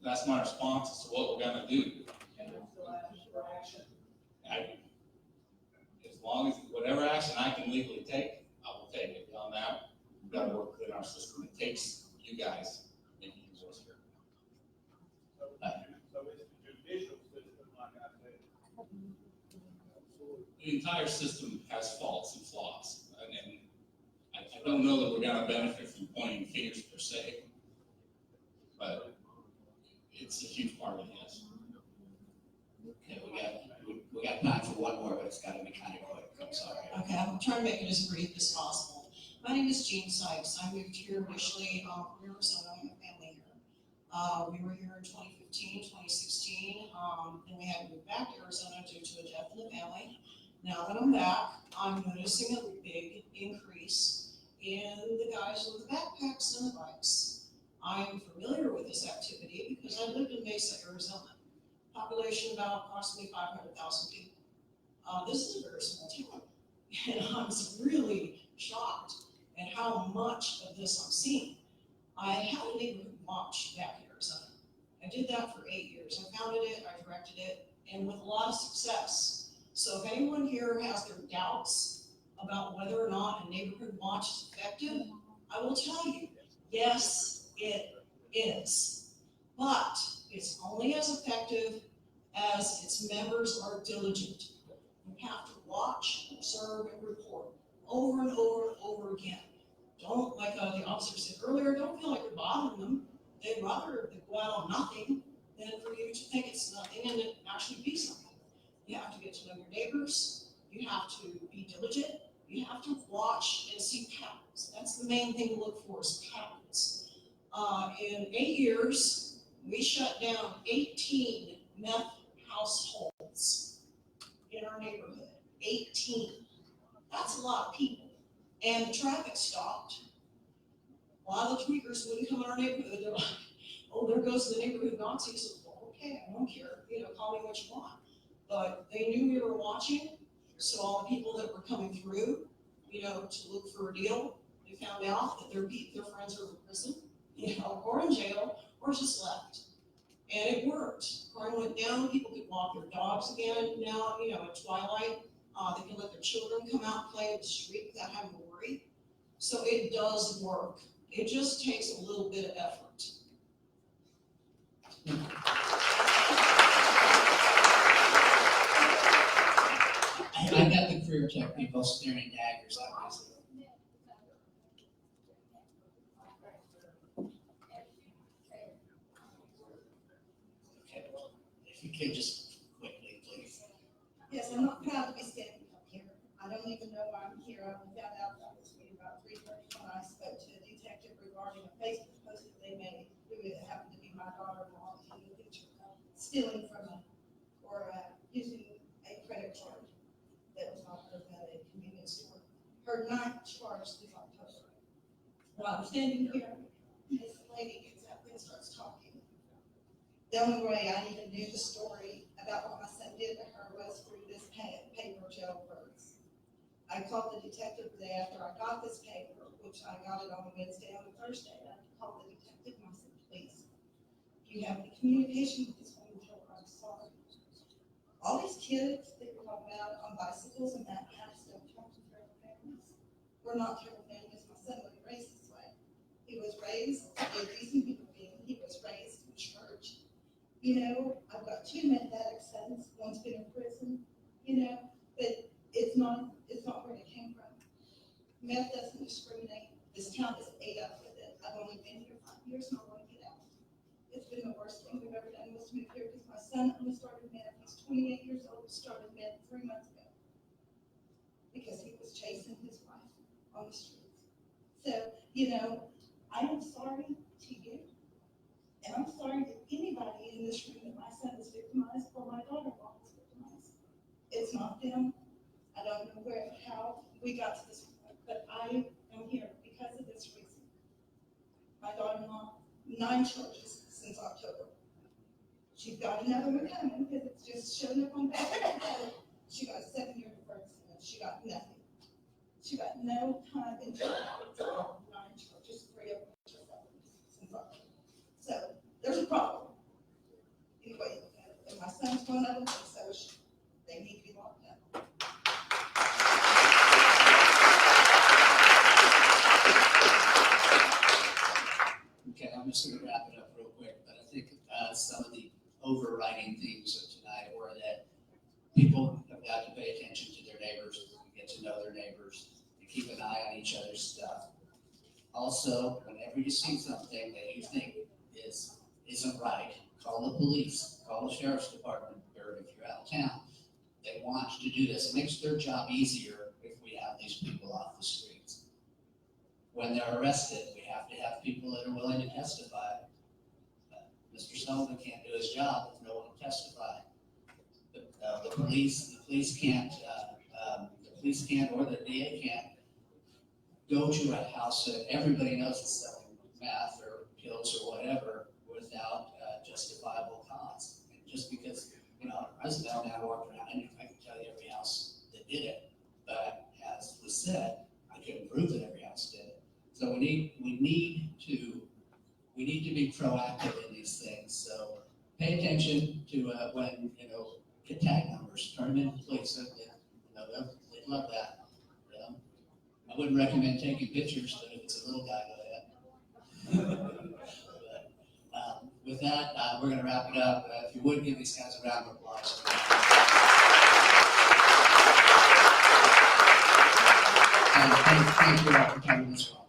That's my response as to what we're going to do. As long as whatever action I can legally take, I will take it. Beyond that, we've got to work within our system. It takes you guys making your voice heard. So it's the judicial system, like I said. The entire system has faults and flaws, and I don't know that we're going to benefit from pointing fingers per se, but it's a huge part of this. Okay, we got time for one more, but it's gotta be kind of quick, I'm sorry. Okay, I'm trying to make it as brief as possible. My name is Jean Sykes. I moved here initially from Arizona. I have family here. We were here in 2015, 2016, and we had to move back to Arizona due to a death in the family. Now that I'm back, I'm noticing a big increase in the guys with the backpacks and the bikes. I'm familiar with this activity because I lived in Mesa, Arizona. Population about approximately 500,000 people. This is a very small town, and I'm really shocked at how much of this I'm seeing. I had a neighborhood watch back in Arizona. I did that for 8 years. I founded it, I directed it, and with a lot of success. So if anyone here has their doubts about whether or not a neighborhood watch is effective, I will tell you, yes, it is. But it's only as effective as its members are diligent. You have to watch, observe, and report over and over and over again. Don't, like the officer said earlier, don't feel like you're bothering them. They'd rather go out on nothing than for you to think it's nothing and it actually be something. You have to get to know your neighbors. You have to be diligent. You have to watch and see patterns. That's the main thing to look for is patterns. In 8 years, we shut down 18 meth households in our neighborhood. 18. That's a lot of people. And the traffic stopped. A lot of the tweakers wouldn't come in our neighborhood. They're like, oh, there goes the neighborhood Nazis. Well, okay, I don't care. Call me what you want. But they knew we were watching. So all the people that were coming through, to look for a deal, they found out that their friends were in prison, or in jail, or just left. And it worked. Crime went down. People could walk their dogs again now, at twilight. They can let their children come out and play in the street without having to worry. So it does work. It just takes a little bit of effort. I got the career tech people staring daggers at me. Okay, if you could just quickly, please. Yes, I'm not proud to be standing up here. I don't even know why I'm here. I only found out about this meeting about 3:30 when I spoke to a detective regarding a Facebook post that they made, who happened to be my daughter-in-law, in the picture, stealing from using a credit card that was not her at a convenience store. Her ninth charge is October. While I'm standing here, this lady gets up and starts talking. The only way I even knew the story about what my son did to her was through this paper jail birds. I I called the detective the day after I got this paper, which I got it on Wednesday, on Thursday, I called the detective and I said, please, if you have any communication with this woman, tell her I'm sorry. All these kids that you're talking about on bicycles and backpacks don't come from terrible families. We're not terrible families. My son wasn't raised this way. He was raised a decent human being. He was raised in church. You know, I've got 2 meth-addict sons. One's been in prison, you know, but it's not where it came from. Meth doesn't discriminate. This town is ate up with it. I've only been here 5 years and I want to get out. It's been the worst thing we've ever done was move here because my son only started meth. He's 28 years old, started meth 3 months ago. Because he was chasing his wife on the streets. So, you know, I am sorry to you. And I'm sorry to anybody in this room that my son is victimized or my daughter-in-law is victimized. It's not them. I don't know how we got to this point, but I am here because of this reason. My daughter-in-law, 9 charges since October. She's got another one coming because it's just showing up on Facebook. She got a 7-year deferred sentence. She got nothing. She got no time in jail. 9 charges, 3 of them since October. So there's a problem. Anyway, and my son's one of them, and so is she. They need to be locked up. Okay, I'm just gonna wrap it up real quick, but I think some of the overriding themes of tonight were that people have got to pay attention to their neighbors, get to know their neighbors, and keep an eye on each other's stuff. Also, whenever you see something that you think isn't right, call the police, call the sheriff's department, or if you're out of town. They want to do this. It makes their job easier if we have these people off the streets. When they're arrested, we have to have people that are willing to testify. Mr. Sullivan can't do his job if no one will testify. The police can't, or the DA can't go to a house that everybody knows is selling meth or pills or whatever without justifiable cause. And just because, you know, I was down there, I walked around, and I can tell you every house that did it, but as was said, I couldn't prove that every house did it. So we need to be proactive in these things. So pay attention to when, you know, get tag numbers, turn them in to police. They'd love that. You know? I wouldn't recommend taking pictures, but if it's a little guy, go ahead. With that, we're going to wrap it up. If you would give these guys a round of applause. And thank you all for coming this way.